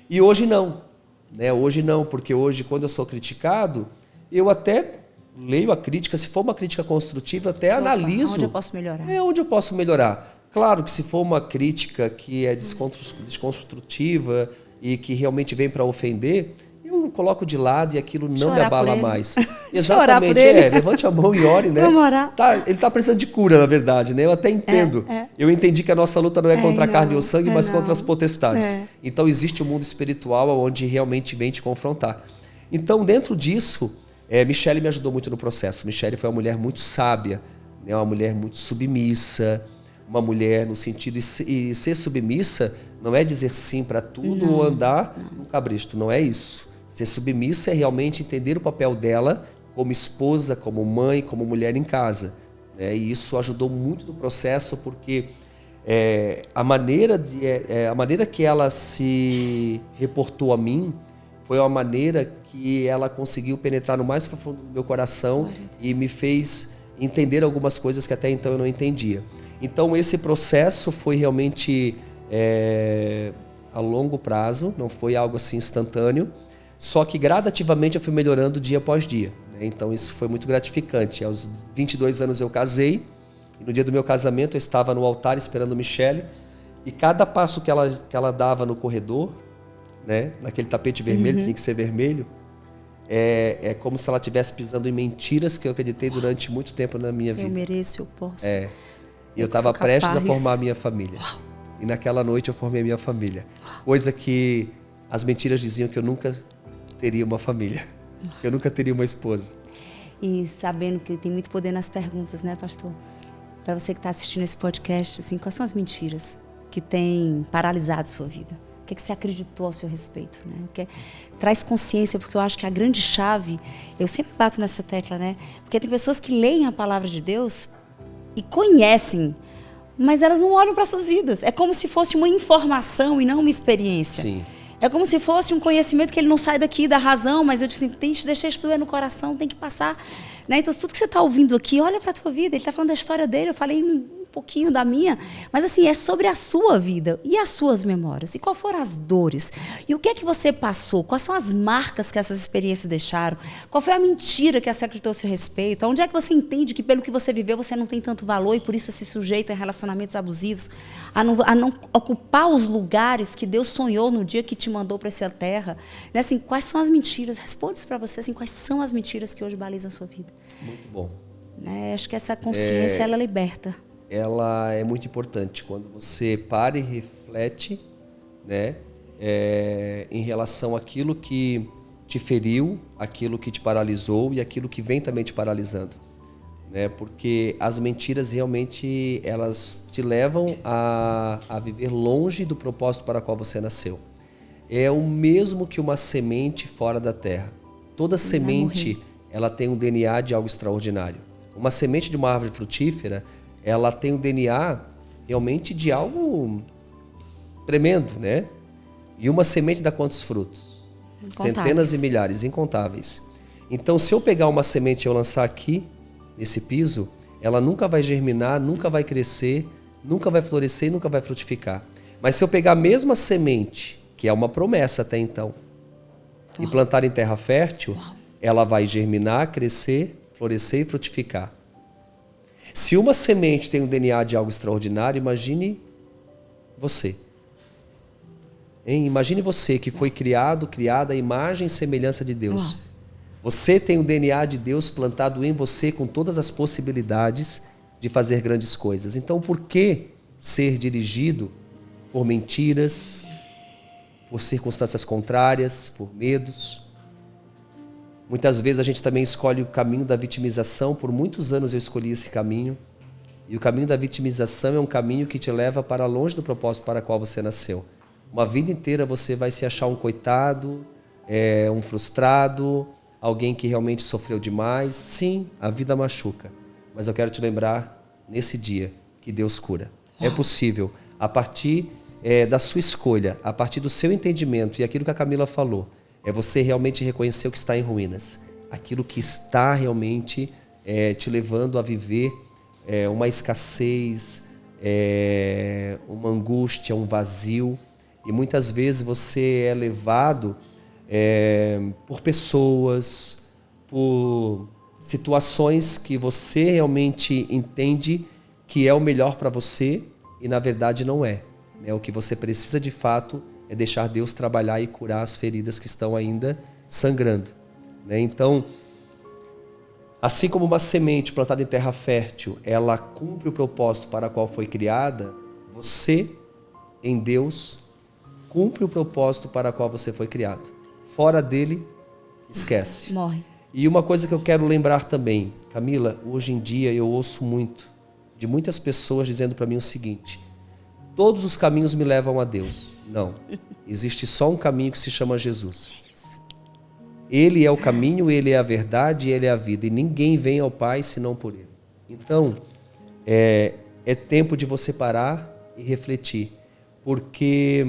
E hoje não. Né? Hoje não, porque hoje, quando eu sou criticado, eu até leio a crítica. Se for uma crítica construtiva, eu até analiso. Onde eu posso melhorar? Onde eu posso melhorar. Claro que se for uma crítica que é desconstrutiva e que realmente vem para ofender, eu coloco de lado e aquilo não me abala mais. Exatamente, levante a mão e ore, né? Vamos orar. Ele está precisando de cura, na verdade, né? Eu até entendo. Eu entendi que a nossa luta não é contra a carne e o sangue, mas contra as potestades. Então existe um mundo espiritual onde realmente vem te confrontar. Então, dentro disso, Michele me ajudou muito no processo. Michele foi uma mulher muito sábia, né? Uma mulher muito submissa, uma mulher no sentido e ser submissa não é dizer sim para tudo ou andar num cabresto, não é isso. Ser submissa é realmente entender o papel dela como esposa, como mãe, como mulher em casa. Né? E isso ajudou muito no processo porque A maneira que ela se reportou a mim foi uma maneira que ela conseguiu penetrar no mais profundo do meu coração e me fez entender algumas coisas que até então eu não entendia. Então esse processo foi realmente a longo prazo, não foi algo assim instantâneo, só que gradativamente eu fui melhorando dia após dia, né? Então isso foi muito gratificante. Aos 22 anos eu casei, e no dia do meu casamento eu estava no altar esperando Michele, e cada passo que ela dava no corredor, né, naquele tapete vermelho, tinha que ser vermelho, é como se ela estivesse pisando em mentiras que eu acreditei durante muito tempo na minha vida. Eu mereço, eu posso. E eu estava prestes a formar a minha família. E naquela noite eu formei a minha família. Coisa que as mentiras diziam que eu nunca teria uma família, que eu nunca teria uma esposa. E sabendo que tem muito poder nas perguntas, né, pastor? Para você que está assistindo esse podcast, assim, quais são as mentiras que têm paralisado sua vida? O que você acreditou ao seu respeito, né? Traz consciência, porque eu acho que a grande chave, eu sempre bato nessa tecla, né? Porque tem pessoas que leem a palavra de Deus e conhecem, mas elas não olham para suas vidas. É como se fosse uma informação e não uma experiência. Sim. É como se fosse um conhecimento que ele não sai daqui da razão, mas eu disse assim, tem que deixar isso doer no coração, tem que passar. Né? Então, tudo que você está ouvindo aqui, olha para a tua vida. Ele está falando da história dele, eu falei um pouquinho da minha, mas assim, é sobre a sua vida e as suas memórias. E qual foram as dores? E o que é que você passou? Quais são as marcas que essas experiências deixaram? Qual foi a mentira que acreditou a seu respeito? Onde é que você entende que pelo que você viveu você não tem tanto valor e por isso você se sujeita a relacionamentos abusivos, a não ocupar os lugares que Deus sonhou no dia que te mandou para essa terra? Né? Assim, quais são as mentiras? Responde isso para você, assim, quais são as mentiras que hoje balizam a sua vida? Muito bom. Né? Acho que essa consciência, ela liberta. Ela é muito importante quando você para e reflete, né, em relação àquilo que te feriu, aquilo que te paralisou e aquilo que vem também te paralisando, né? Porque as mentiras realmente elas te levam a viver longe do propósito para o qual você nasceu. É o mesmo que uma semente fora da terra. Toda semente ela tem um DNA de algo extraordinário. Uma semente de uma árvore frutífera, ela tem o DNA realmente de algo tremendo, né? E uma semente dá quantos frutos? Incontáveis. Centenas e milhares, incontáveis. Então, se eu pegar uma semente e eu lançar aqui, nesse piso, ela nunca vai germinar, nunca vai crescer, nunca vai florescer e nunca vai frutificar. Mas se eu pegar a mesma semente, que é uma promessa até então, e plantar em terra fértil, ela vai germinar, crescer, florescer e frutificar. Se uma semente tem o DNA de algo extraordinário, imagine você. Hein? Imagine você que foi criada à imagem e semelhança de Deus. Você tem o DNA de Deus plantado em você com todas as possibilidades de fazer grandes coisas. Então, por que ser dirigido por mentiras, por circunstâncias contrárias, por medos? Muitas vezes a gente também escolhe o caminho da vitimização. Por muitos anos eu escolhi esse caminho. E o caminho da vitimização é um caminho que te leva para longe do propósito para o qual você nasceu. Uma vida inteira você vai se achar um coitado, um frustrado, alguém que realmente sofreu demais. Sim, a vida machuca. Mas eu quero te lembrar, nesse dia, que Deus cura. É possível, a partir da sua escolha, a partir do seu entendimento e aquilo que a Camila falou, é você realmente reconhecer o que está em ruínas. Aquilo que está realmente te levando a viver uma escassez, uma angústia, um vazio. E muitas vezes você é levado por pessoas, por situações que você realmente entende que é o melhor para você e na verdade não é. O que você precisa de fato é deixar Deus trabalhar e curar as feridas que estão ainda sangrando. Então, assim como uma semente plantada em terra fértil, ela cumpre o propósito para o qual foi criada, você, em Deus, cumpre o propósito para o qual você foi criado. Fora dele, esquece. Morre. E uma coisa que eu quero lembrar também, Camila, hoje em dia eu ouço muito de muitas pessoas dizendo para mim o seguinte: todos os caminhos me levam a Deus. Não. Existe só um caminho que se chama Jesus. Ele é o caminho, Ele é a verdade, Ele é a vida. E ninguém vem ao Pai senão por Ele. Então, é tempo de você parar e refletir. Porque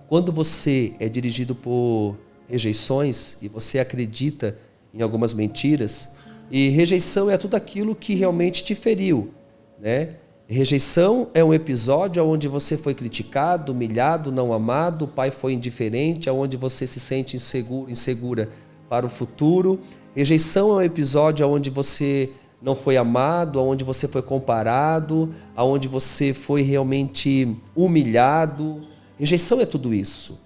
quando você é dirigido por rejeições e você acredita em algumas mentiras, e rejeição é tudo aquilo que realmente te feriu, né? Rejeição é um episódio onde você foi criticado, humilhado, não amado, o pai foi indiferente, onde você se sente inseguro, insegura para o futuro. Rejeição é um episódio onde você não foi amado, onde você foi comparado, onde você foi realmente humilhado. Rejeição é tudo isso.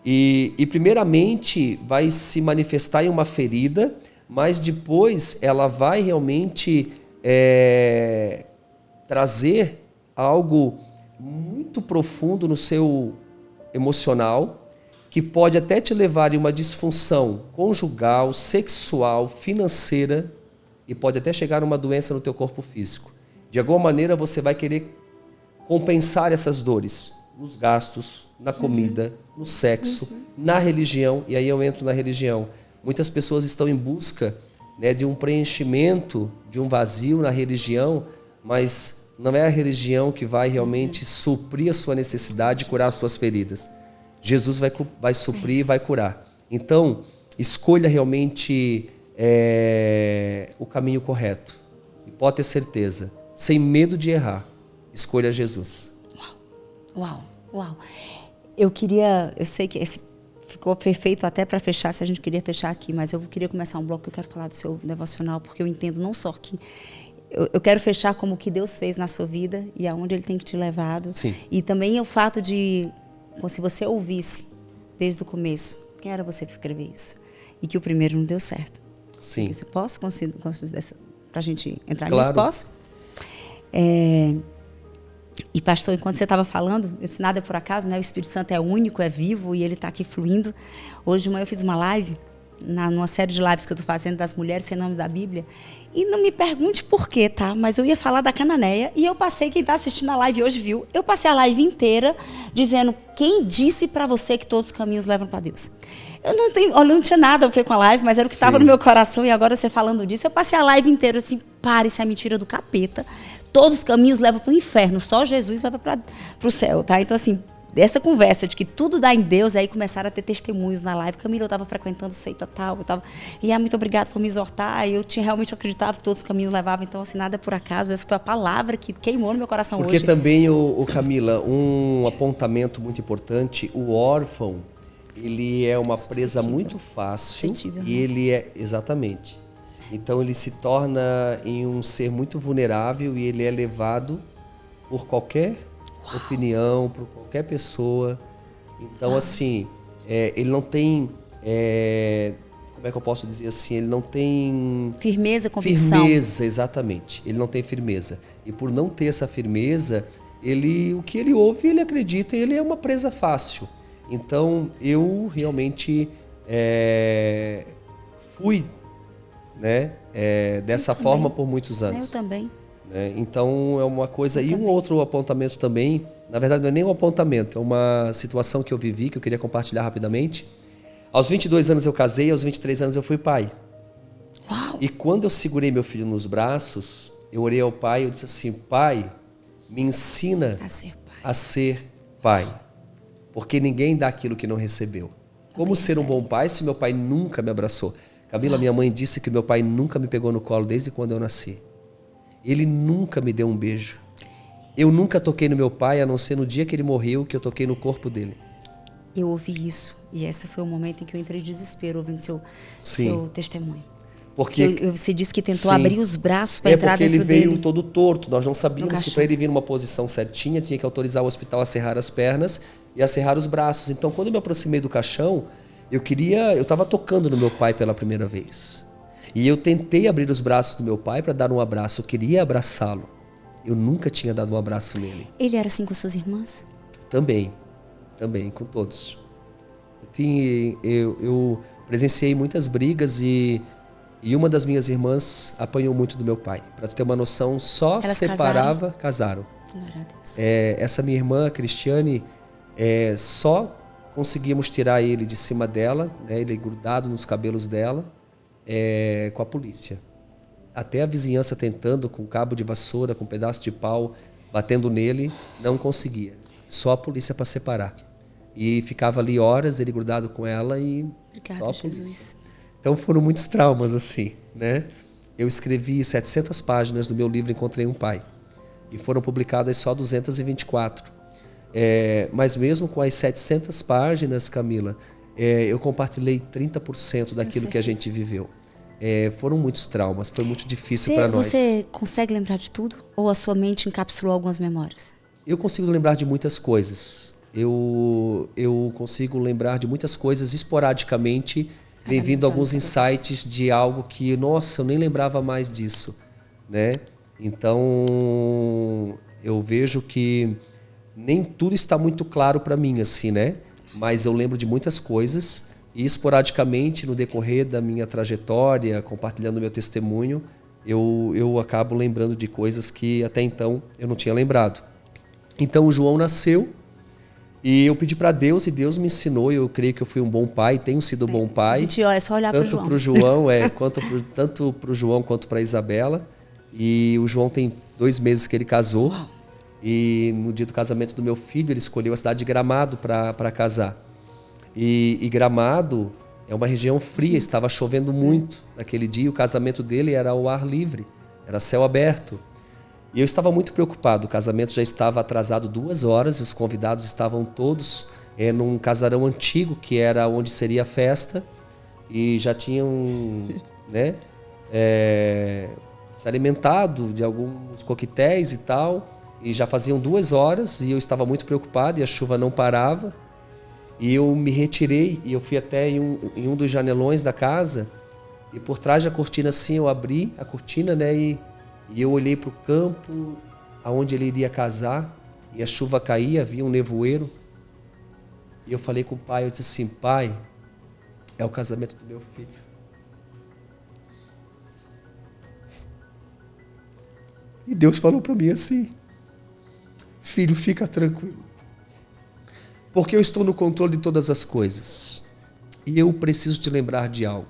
E primeiramente vai se manifestar em uma ferida, mas depois ela vai realmente trazer algo muito profundo no seu emocional, que pode até te levar em uma disfunção conjugal, sexual, financeira, e pode até chegar a uma doença no teu corpo físico. De alguma maneira você vai querer compensar essas dores nos gastos, na comida, no sexo, na religião, e aí eu entro na religião. Muitas pessoas estão em busca, né, de um preenchimento, de um vazio na religião, mas não é a religião que vai realmente suprir a sua necessidade e curar as suas feridas. Jesus vai suprir e vai curar. Então, escolha realmente o caminho correto. E pode ter certeza, sem medo de errar, escolha Jesus. Uau. Eu sei que esse ficou perfeito até para fechar, se a gente queria fechar aqui, mas eu queria começar um bloco que eu quero falar do seu devocional, porque eu entendo não só que eu quero fechar como o que Deus fez na sua vida e aonde Ele tem te levado. Sim. E também o fato de, se você ouvisse desde o começo, quem era você para escrever isso? E que o primeiro não deu certo. Sim. Isso, posso considerar para a gente entrar claro. nisso? Posso? E pastor, enquanto você estava falando, eu disse, nada é por acaso, né? O Espírito Santo é único, é vivo e ele está aqui fluindo. Hoje de manhã eu fiz uma live, numa série de lives que eu estou fazendo das mulheres sem nomes da Bíblia. E não me pergunte por quê, tá? Mas eu ia falar da Cananeia e eu passei, quem está assistindo a live hoje viu, eu passei a live inteira dizendo, quem disse para você que todos os caminhos levam para Deus? Eu não tinha nada a ver com a live, mas era o que estava no meu coração e agora você falando disso, eu passei a live inteira assim, para, isso é mentira do capeta. Todos os caminhos levam para o inferno, só Jesus leva para o céu, tá? Então, assim, essa conversa de que tudo dá em Deus, aí começaram a ter testemunhos na live. Camila, eu estava frequentando seita tal, e muito obrigada por me exortar, eu realmente acreditava que todos os caminhos levavam, então, assim, nada é por acaso. Essa foi a palavra que queimou no meu coração hoje. Porque também, Camila, um apontamento muito importante, o órfão, ele é uma presa muito fácil. E ele é, exatamente. Então ele se torna em um ser muito vulnerável e ele é levado por qualquer opinião, por qualquer pessoa. Então, assim, ele não tem, como é que eu posso dizer assim, ele não tem... Firmeza, convicção. Firmeza, exatamente. Ele não tem firmeza. E por não ter essa firmeza, o que ele ouve, ele acredita e ele é uma presa fácil. Então, eu realmente fui, né, dessa forma por muitos anos. Eu também. Então, é uma coisa... E um outro apontamento também, na verdade não é nem um apontamento, é uma situação que eu vivi, que eu queria compartilhar rapidamente. Aos 22 anos eu casei, aos 23 anos eu fui pai. Uau. E quando eu segurei meu filho nos braços, eu orei ao pai e eu disse assim, pai, me ensina a ser pai. Porque ninguém dá aquilo que não recebeu. Como ser um bom pai se meu pai nunca me abraçou? Camila, minha mãe disse que meu pai nunca me pegou no colo desde quando eu nasci. Ele nunca me deu um beijo. Eu nunca toquei no meu pai, a não ser no dia que ele morreu, que eu toquei no corpo dele. Eu ouvi isso. E esse foi o momento em que eu entrei em desespero, ouvindo seu testemunho. Porque você disse que tentou abrir os braços para entrar dentro dele. Porque ele veio todo torto. Nós não sabíamos que para ele vir numa posição certinha, tinha que autorizar o hospital a serrar as pernas e a serrar os braços. Então, quando eu me aproximei do caixão, eu estava tocando no meu pai pela primeira vez. E eu tentei abrir os braços do meu pai para dar um abraço. Eu queria abraçá-lo. Eu nunca tinha dado um abraço nele. Ele era assim com suas irmãs? Também, com todos. Eu presenciei muitas brigas e uma das minhas irmãs apanhou muito do meu pai. Para tu ter uma noção, só elas casaram. Glória a Deus. Essa minha irmã, a Cristiane, só conseguimos tirar ele de cima dela, né, ele grudado nos cabelos dela, com a polícia. Até a vizinhança tentando, com cabo de vassoura, com pedaço de pau, batendo nele, não conseguia. Só a polícia para separar. E ficava ali horas, ele grudado com ela e Obrigada, só a polícia. Jesus. Então foram muitos traumas assim, né? Eu escrevi 700 páginas do meu livro Encontrei um Pai. E foram publicadas só 224. Mas mesmo com as 700 páginas, Camila, eu compartilhei 30% daquilo que a gente viveu. Foram muitos traumas, foi muito difícil para nós. Você consegue lembrar de tudo? Ou a sua mente encapsulou algumas memórias? Eu consigo lembrar de muitas coisas. Eu consigo lembrar de muitas coisas esporadicamente, vem vindo alguns insights de algo que, nossa, eu nem lembrava mais disso, né? Então, eu vejo que nem tudo está muito claro para mim, assim, né? Mas eu lembro de muitas coisas e esporadicamente, no decorrer da minha trajetória, compartilhando meu testemunho, eu acabo lembrando de coisas que até então eu não tinha lembrado. Então, o João nasceu e eu pedi para Deus e Deus me ensinou. Eu creio que eu fui um bom pai, tenho sido um bom pai. Gente, é só olhar para o João. Tanto para o João, tanto para o João quanto para a Isabela. E o João tem 2 meses que ele casou. Uau. E no dia do casamento do meu filho, ele escolheu a cidade de Gramado para casar. E Gramado é uma região fria, estava chovendo muito naquele dia. O casamento dele era ao ar livre, era céu aberto. E eu estava muito preocupado. O casamento já estava atrasado 2 horas e os convidados estavam todos num casarão antigo, que era onde seria a festa. E já tinham, né, se alimentado de alguns coquetéis e tal. E já faziam 2 horas e eu estava muito preocupado e a chuva não parava. E eu me retirei e eu fui até em um dos janelões da casa. E por trás da cortina, assim, eu abri a cortina, né, e eu olhei para o campo aonde ele iria casar e a chuva caía, havia um nevoeiro. E eu falei com o pai, eu disse assim: pai, é o casamento do meu filho. E Deus falou para mim assim: filho, fica tranquilo, porque eu estou no controle de todas as coisas. E eu preciso te lembrar de algo.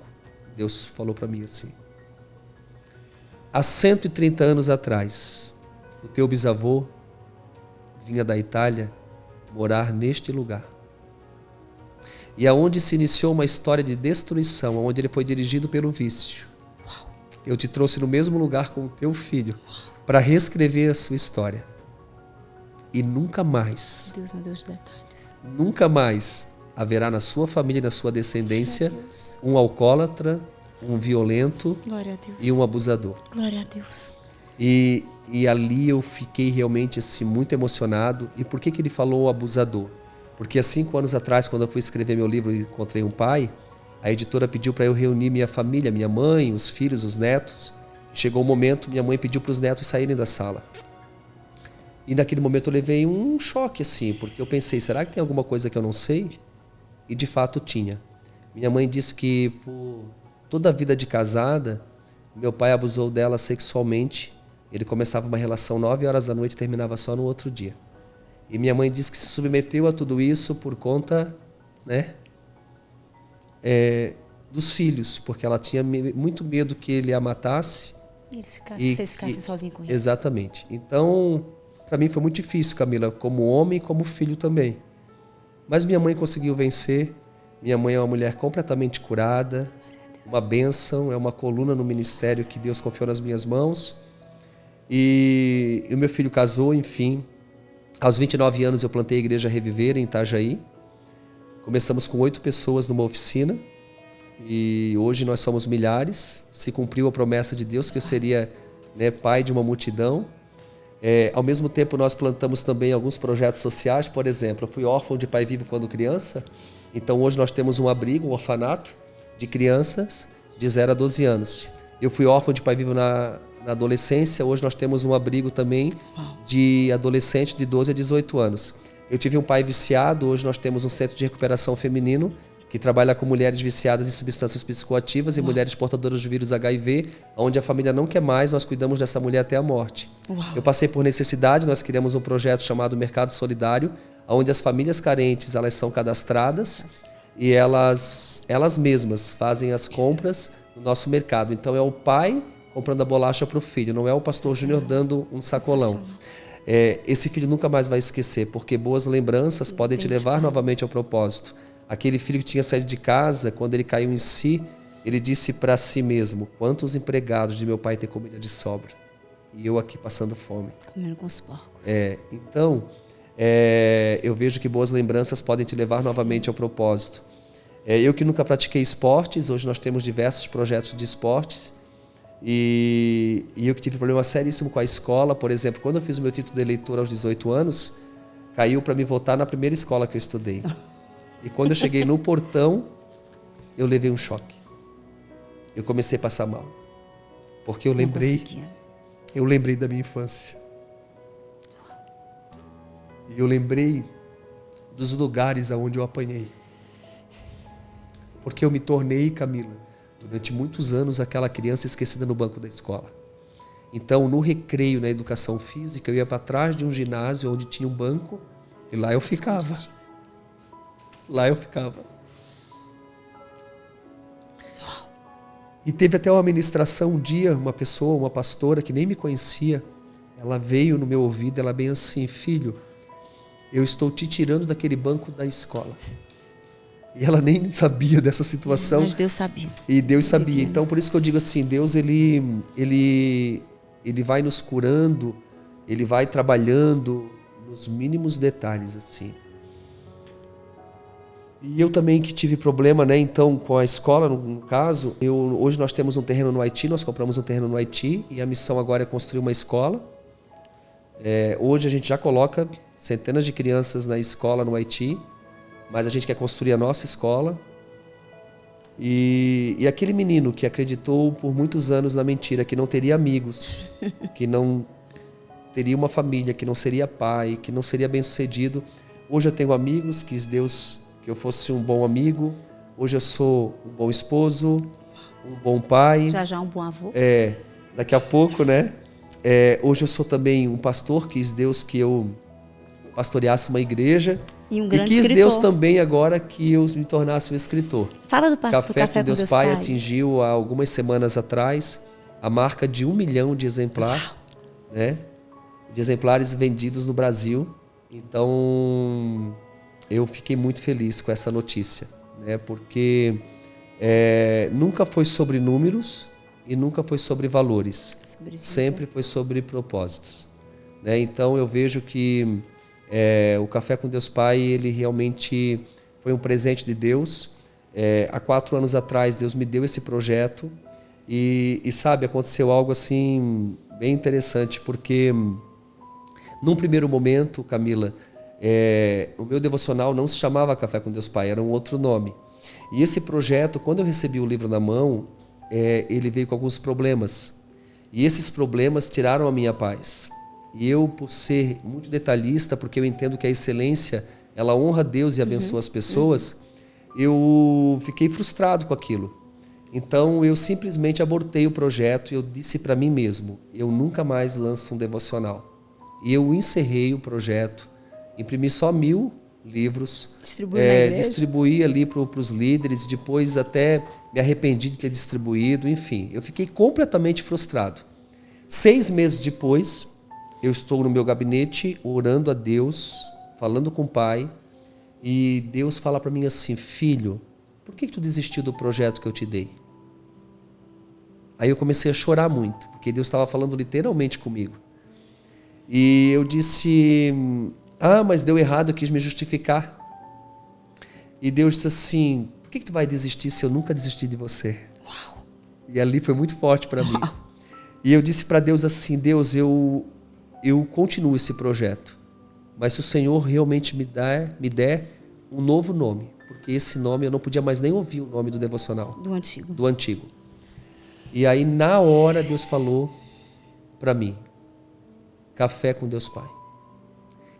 Deus falou para mim assim: há 130 anos atrás, o teu bisavô vinha da Itália morar neste lugar. E aonde se iniciou uma história de destruição, onde ele foi dirigido pelo vício. Eu te trouxe no mesmo lugar com o teu filho para reescrever a sua história. E nunca mais, Deus, meu Deus de detalhes, nunca mais haverá na sua família e na sua descendência um alcoólatra, um violento e um abusador. Glória a Deus. E ali eu fiquei realmente assim, muito emocionado. E por que ele falou abusador? Porque há 5 anos atrás, quando eu fui escrever meu livro Encontrei um Pai, a editora pediu para eu reunir minha família, minha mãe, os filhos, os netos. Chegou o momento, minha mãe pediu para os netos saírem da sala. E naquele momento eu levei um choque, assim, porque eu pensei, será que tem alguma coisa que eu não sei? E de fato tinha. Minha mãe disse que por toda a vida de casada, meu pai abusou dela sexualmente. Ele começava uma relação 9 horas da noite e terminava só no outro dia. E minha mãe disse que se submeteu a tudo isso por conta, né, dos filhos, porque ela tinha muito medo que ele a matasse. Vocês ficassem sozinhos com ele. Exatamente. Então, para mim foi muito difícil, Camila, como homem e como filho também. Mas minha mãe conseguiu vencer. Minha mãe é uma mulher completamente curada, uma bênção, é uma coluna no ministério que Deus confiou nas minhas mãos. E o meu filho casou, enfim. Aos 29 anos eu plantei a Igreja Reviver em Itajaí. Começamos com 8 pessoas numa oficina. E hoje nós somos milhares. Se cumpriu a promessa de Deus que eu seria, né, pai de uma multidão. Ao mesmo tempo nós plantamos também alguns projetos sociais. Por exemplo, eu fui órfão de pai vivo quando criança. Então hoje nós temos um abrigo, um orfanato de crianças de 0 a 12 anos. Eu fui órfão de pai vivo na adolescência. Hoje nós temos um abrigo também de adolescentes de 12 a 18 anos. Eu tive um pai viciado. Hoje nós temos um centro de recuperação feminino que trabalha com mulheres viciadas em substâncias psicoativas e mulheres portadoras do vírus HIV, onde a família não quer mais, nós cuidamos dessa mulher até a morte. Eu passei por necessidade, nós criamos um projeto chamado Mercado Solidário, onde as famílias carentes elas são cadastradas e elas mesmas fazem as compras no nosso mercado. Então é o pai comprando a bolacha para o filho, não é o pastor Júnior dando um sacolão. esse filho nunca mais vai esquecer, porque boas lembranças podem te levar novamente ao propósito. Aquele filho que tinha saído de casa, quando ele caiu em si, ele disse para si mesmo: quantos empregados de meu pai têm comida de sobra? E eu aqui passando fome. Comendo com os porcos. Então, eu vejo que boas lembranças podem te levar novamente ao propósito. Eu que nunca pratiquei esportes, hoje nós temos diversos projetos de esportes. E eu que tive problema seríssimo com a escola, por exemplo, quando eu fiz o meu título de eleitor aos 18 anos, caiu para me votar na primeira escola que eu estudei. E quando eu cheguei no portão, eu levei um choque. Eu comecei a passar mal. Porque eu lembrei da minha infância. E eu lembrei dos lugares aonde eu apanhei. Porque eu me tornei, Camila, durante muitos anos, aquela criança esquecida no banco da escola. Então, no recreio, na educação física, eu ia para trás de um ginásio onde tinha um banco e lá eu ficava. Lá eu ficava. E teve até uma ministração um dia, uma pessoa, uma pastora que nem me conhecia, ela veio no meu ouvido, ela bem assim: filho, eu estou te tirando daquele banco da escola. E ela nem sabia dessa situação. Mas Deus sabia. E Deus sabia. Então, por isso que eu digo assim, Deus, ele vai nos curando, ele vai trabalhando nos mínimos detalhes, assim. E eu também que tive problema, né, então, com a escola, no caso, hoje nós temos um terreno no Haiti, nós compramos um terreno no Haiti, e a missão agora é construir uma escola. Hoje a gente já coloca centenas de crianças na escola no Haiti, mas a gente quer construir a nossa escola. E aquele menino que acreditou por muitos anos na mentira, que não teria amigos, que não teria uma família, que não seria pai, que não seria bem-sucedido. Hoje eu tenho amigos, quis Deus que eu fosse um bom amigo. Hoje eu sou um bom esposo, um bom pai. Já um bom avô. Daqui a pouco, né? Hoje eu sou também um pastor, quis Deus que eu pastoreasse uma igreja. E um grande quis escritor. Deus também agora que eu me tornasse um escritor. Fala do Café com Deus Pai atingiu há algumas semanas atrás a marca de 1 milhão de exemplares, né? De exemplares vendidos no Brasil. Então, eu fiquei muito feliz com essa notícia, né? Porque nunca foi sobre números e nunca foi sobre valores. Sempre foi sobre propósitos, né? Então, eu vejo que o Café com Deus Pai, ele realmente foi um presente de Deus. Há 4 anos atrás, Deus me deu esse projeto e sabe, aconteceu algo assim bem interessante, porque num primeiro momento, Camila, o meu devocional não se chamava Café com Deus Pai, era um outro nome. E esse projeto, quando eu recebi o livro na mão, ele veio com alguns problemas. E esses problemas tiraram a minha paz. E eu, por ser muito detalhista, porque eu entendo que a excelência, ela honra Deus e abençoa as pessoas, eu fiquei frustrado com aquilo. Então, eu simplesmente abortei o projeto e eu disse para mim mesmo: eu nunca mais lanço um devocional. E eu encerrei o projeto, imprimi só 1000 livros, distribuí ali para os líderes, depois até me arrependi de ter distribuído, enfim, eu fiquei completamente frustrado. 6 meses depois, eu estou no meu gabinete orando a Deus, falando com o Pai, e Deus fala para mim assim: filho, por que tu desistiu do projeto que eu te dei? Aí eu comecei a chorar muito, porque Deus estava falando literalmente comigo. E eu disse: mas deu errado, eu quis me justificar. E Deus disse assim: por que tu vai desistir se eu nunca desisti de você? Uau. E ali foi muito forte para mim. E eu disse para Deus assim: Deus, eu continuo esse projeto, mas se o Senhor realmente me der um novo nome, porque esse nome eu não podia mais nem ouvir o nome do devocional. Do antigo. E aí, na hora, Deus falou para mim: Café com Deus Pai.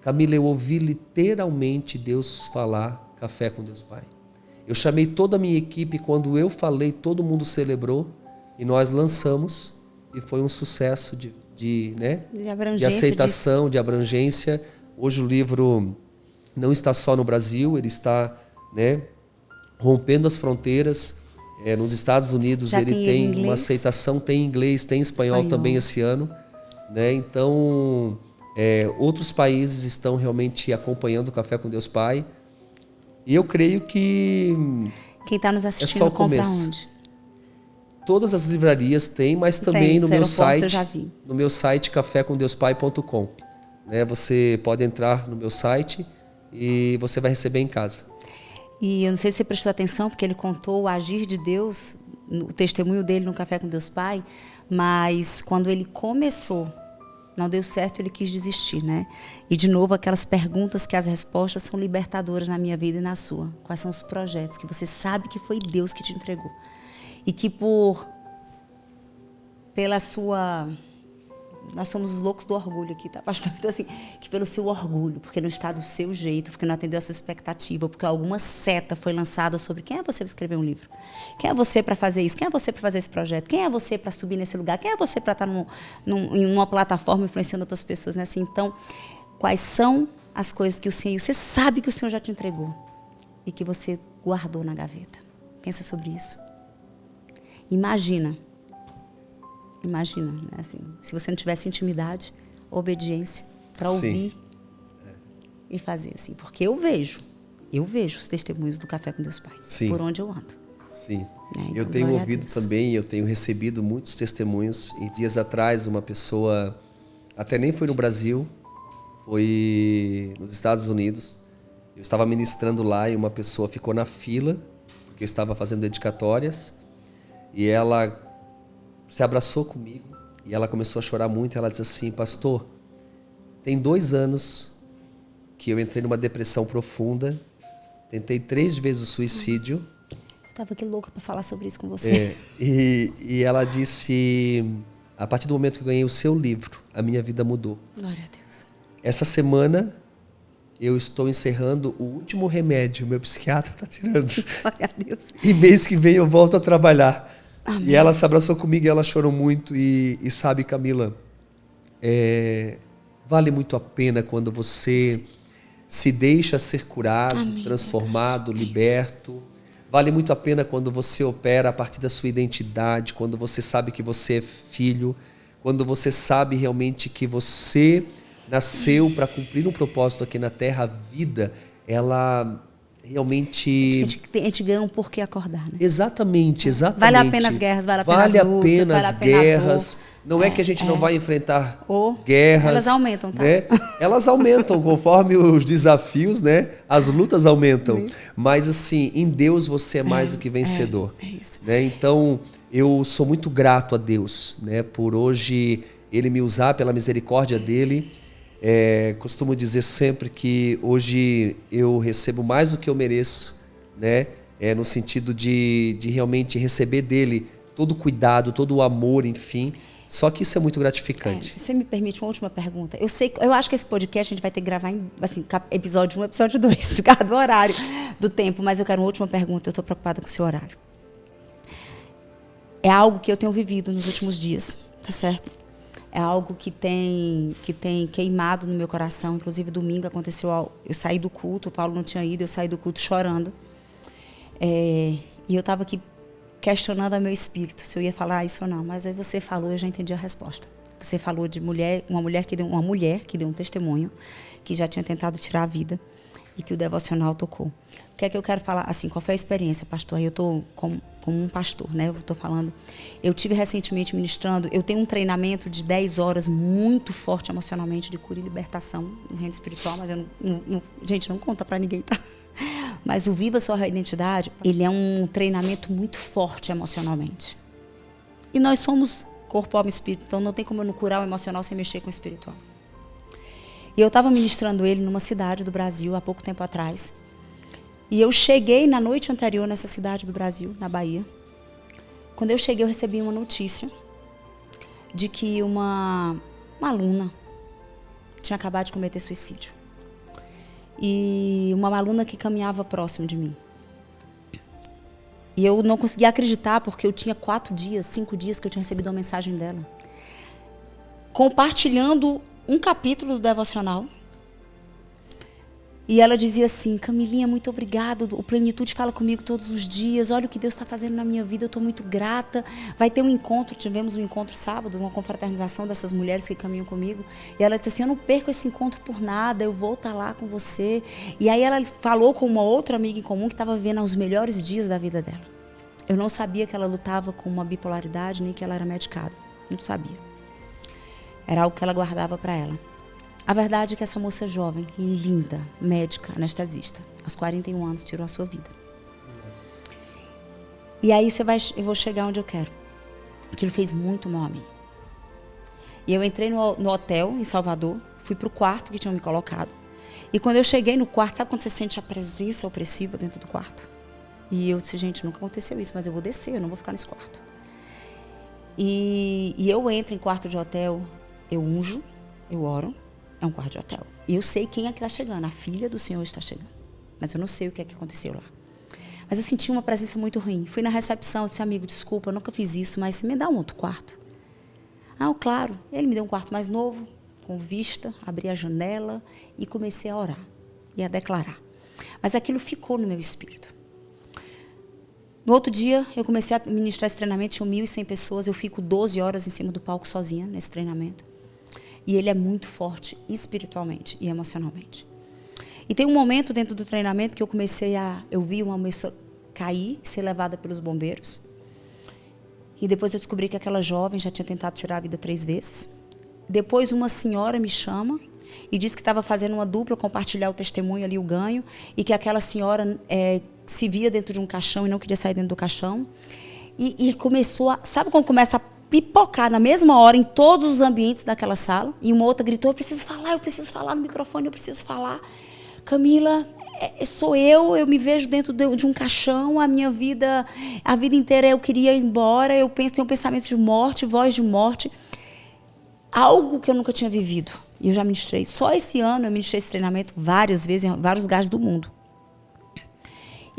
Camila, eu ouvi literalmente Deus falar Café com Deus Pai. Eu chamei toda a minha equipe, quando eu falei, todo mundo celebrou, e nós lançamos, e foi um sucesso de aceitação, de abrangência. Hoje o livro não está só no Brasil, ele está, né, rompendo as fronteiras. Nos Estados Unidos ele tem uma aceitação, tem inglês, tem espanhol também esse ano, né? Então Outros países estão realmente acompanhando o Café com Deus Pai. E eu creio que Quem está nos assistindo, só o compra começo. onde? Todas as livrarias têm, mas também no meu site, eu já vi. no meu site cafécomdeuspai.com. Né? Você pode entrar no meu site e você vai receber em casa. E eu não sei se você prestou atenção, porque ele contou o agir de Deus, o testemunho dele no Café com Deus Pai, mas quando ele começou, não deu certo, ele quis desistir, né? E, de novo, aquelas perguntas que as respostas são libertadoras na minha vida e na sua. Quais são os projetos que você sabe que foi Deus que te entregou? E que pela sua... Nós somos os loucos do orgulho aqui, tá, pastor? Então, assim, que pelo seu orgulho, porque não está do seu jeito, porque não atendeu a sua expectativa, porque alguma seta foi lançada sobre quem é você para escrever um livro? Quem é você para fazer isso? Quem é você para fazer esse projeto? Quem é você para subir nesse lugar? Quem é você para estar em uma plataforma influenciando outras pessoas, né? Assim, então, quais são as coisas que o Senhor... Você sabe que o Senhor já te entregou e que você guardou na gaveta. Pensa sobre isso. Imagina, né, assim, se você não tivesse intimidade, obediência, para ouvir e fazer assim. Porque eu vejo os testemunhos do Café com Deus Pai, por onde eu ando. Sim, Então, eu tenho ouvido também, eu tenho recebido muitos testemunhos. E dias atrás, uma pessoa, até nem foi no Brasil, foi nos Estados Unidos. Eu estava ministrando lá e uma pessoa ficou na fila, porque eu estava fazendo dedicatórias. E ela se abraçou comigo e ela começou a chorar muito. Ela disse assim: pastor, tem 2 anos que eu entrei numa depressão profunda, tentei 3 vezes o suicídio. Eu estava aqui louca para falar sobre isso com você. E ela disse: a partir do momento que eu ganhei o seu livro, a minha vida mudou. Glória a Deus. Essa semana eu estou encerrando o último remédio, meu psiquiatra está tirando. Glória a Deus. E mês que vem eu volto a trabalhar. Amém. E ela se abraçou comigo e ela chorou muito. E sabe, Camila, vale muito a pena quando você se deixa ser curado, transformado, liberto. Vale muito a pena quando você opera a partir da sua identidade, quando você sabe que você é filho, quando você sabe realmente que você nasceu para cumprir um propósito aqui na Terra. A vida, ela realmente... A gente ganha um porquê acordar, né? Exatamente. Vale a pena as guerras, vale a pena as lutas, vale a pena guerras. Não é que a gente não vai enfrentar guerras. Elas aumentam, tá? Né? Elas aumentam conforme os desafios, né? As lutas aumentam. Mas assim, em Deus você é mais do que vencedor. É isso. Né? Então, eu sou muito grato a Deus, né? Por hoje Ele me usar, pela misericórdia dEle. Costumo dizer sempre que hoje eu recebo mais do que eu mereço, né? No sentido de realmente receber dEle todo o cuidado, todo o amor, enfim. Só que isso é muito gratificante. Você me permite uma última pergunta? Eu acho que esse podcast a gente vai ter que gravar em episódio 1, episódio 2, por causa do horário, do tempo. Mas eu quero uma última pergunta, eu estou preocupada com o seu horário. É algo que eu tenho vivido nos últimos dias, tá certo? É algo que tem queimado no meu coração. Inclusive, domingo aconteceu, eu saí do culto, o Paulo não tinha ido, eu saí do culto chorando. E eu estava aqui questionando ao meu espírito se eu ia falar isso ou não. Mas aí você falou, eu já entendi a resposta. Você falou de uma mulher que deu um testemunho, que já tinha tentado tirar a vida e que o devocional tocou. O que é que eu quero falar? Assim, qual foi a experiência, pastor? Eu estou como um pastor, né? Eu estou falando. Eu tive recentemente ministrando. Eu tenho um treinamento de 10 horas muito forte emocionalmente de cura e libertação no reino espiritual, mas eu gente, não conta para ninguém, tá? Mas o Viva Sua Identidade, ele é um treinamento muito forte emocionalmente. E nós somos corpo, alma e espírito, então não tem como eu não curar o emocional sem mexer com o espiritual. E eu estava ministrando ele numa cidade do Brasil há pouco tempo atrás. E eu cheguei na noite anterior nessa cidade do Brasil, na Bahia. Quando eu cheguei, eu recebi uma notícia de que uma aluna tinha acabado de cometer suicídio. E uma aluna que caminhava próximo de mim. E eu não conseguia acreditar, porque eu tinha 5 dias que eu tinha recebido uma mensagem dela, compartilhando um capítulo do devocional, E ela dizia assim, Camilinha, muito obrigada, o Plenitude fala comigo todos os dias, olha o que Deus está fazendo na minha vida, eu estou muito grata. Vai ter um encontro, tivemos um encontro sábado, uma confraternização dessas mulheres que caminham comigo. E ela disse assim, eu não perco esse encontro por nada, eu vou estar lá com você. E aí ela falou com uma outra amiga em comum que estava vivendo os melhores dias da vida dela. Eu não sabia que ela lutava com uma bipolaridade, nem que ela era medicada, não sabia. Era algo que ela guardava para ela. A verdade é que essa moça jovem, linda, médica, anestesista, aos 41 anos, tirou a sua vida. E aí eu vou chegar onde eu quero. Aquilo fez muito mal a mim. E eu entrei no hotel em Salvador, fui pro quarto que tinham me colocado. E quando eu cheguei no quarto, sabe quando você sente a presença opressiva dentro do quarto? E eu disse, gente, nunca aconteceu isso, mas eu vou descer, eu não vou ficar nesse quarto. E eu entro em quarto de hotel, eu unjo, eu oro. É um quarto de hotel. E eu sei quem é que está chegando. A filha do Senhor está chegando. Mas eu não sei o que é que aconteceu lá. Mas eu senti uma presença muito ruim. Fui na recepção, disse, amigo, desculpa, eu nunca fiz isso, mas me dá um outro quarto. Ah, claro. Ele me deu um quarto mais novo, com vista, abri a janela e comecei a orar e a declarar. Mas aquilo ficou no meu espírito. No outro dia, eu comecei a ministrar esse treinamento, tinham 1.100 pessoas, eu fico 12 horas em cima do palco sozinha nesse treinamento. E ele é muito forte espiritualmente e emocionalmente. E tem um momento dentro do treinamento que eu vi uma pessoa cair, ser levada pelos bombeiros. E depois eu descobri que aquela jovem já tinha tentado tirar a vida 3 vezes. Depois uma senhora me chama e disse que estava fazendo uma dupla, compartilhar o testemunho ali, o ganho, e que aquela senhora se via dentro de um caixão e não queria sair dentro do caixão. E começou a... Sabe quando começa a pipocar na mesma hora em todos os ambientes daquela sala? E uma outra gritou, eu preciso falar no microfone, eu preciso falar. Camila, sou eu me vejo dentro de um caixão, a minha vida, a vida inteira eu queria ir embora, tenho pensamentos de morte, voz de morte. Algo que eu nunca tinha vivido. E eu já ministrei. Só esse ano eu ministrei esse treinamento várias vezes em vários lugares do mundo.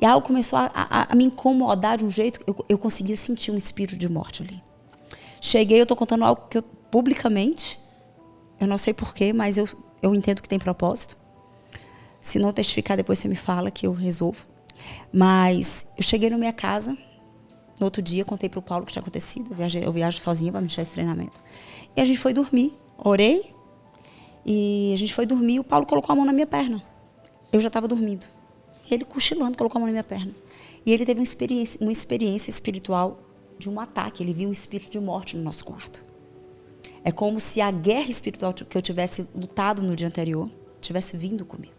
E algo começou a me incomodar de um jeito que eu conseguia sentir um espírito de morte ali. Cheguei, eu estou contando algo que eu, publicamente, eu não sei porquê, mas eu entendo que tem propósito. Se não testificar, depois você me fala que eu resolvo. Mas eu cheguei na minha casa, no outro dia, contei para o Paulo o que tinha acontecido. Eu viajo sozinha para ministrar esse treinamento. E a gente foi dormir. Orei. E a gente foi dormir e o Paulo colocou a mão na minha perna. Eu já estava dormindo. Ele, cochilando, colocou a mão na minha perna. E ele teve uma experiência espiritual de um ataque. Ele viu um espírito de morte no nosso quarto. É como se a guerra espiritual que eu tivesse lutado no dia anterior tivesse vindo comigo.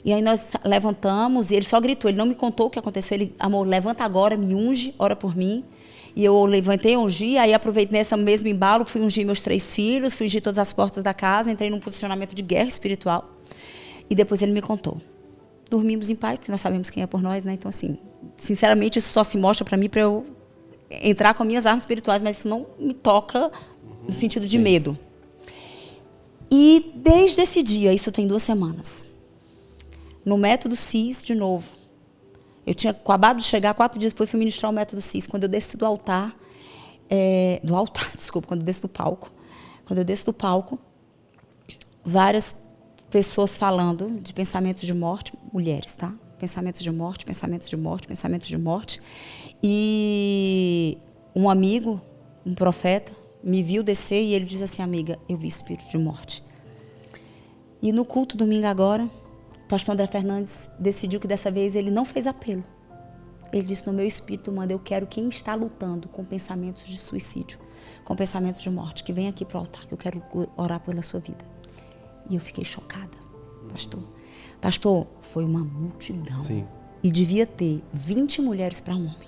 E aí nós levantamos e ele só gritou. Ele não me contou o que aconteceu. Ele, amor, levanta agora, me unge, ora por mim. E eu levantei, ungi, aí aproveitei nesse mesmo embalo, fui ungir meus 3 filhos, fui ungir todas as portas da casa, entrei num posicionamento de guerra espiritual. E depois ele me contou. Dormimos em paz, porque nós sabemos quem é por nós, né? Então, assim, sinceramente, isso só se mostra para mim para eu entrar com minhas armas espirituais, mas isso não me toca no sentido de medo. E desde esse dia, isso tem 2 semanas, no método CIS, de novo, eu tinha acabado de chegar, 4 dias depois fui ministrar o método CIS. Quando eu desci do altar, quando eu desço do palco, várias pessoas falando de pensamentos de morte, mulheres, tá? Pensamentos de morte, pensamentos de morte, pensamentos de morte. E um amigo, um profeta, me viu descer e ele diz assim, amiga, eu vi espírito de morte. E no culto domingo agora, o pastor André Fernandes decidiu que dessa vez ele não fez apelo. Ele disse, no meu espírito, manda, eu quero quem está lutando com pensamentos de suicídio, com pensamentos de morte, que venha aqui para o altar, que eu quero orar pela sua vida. E eu fiquei chocada, pastor. Pastor, foi uma multidão. Sim. E devia ter 20 mulheres para um homem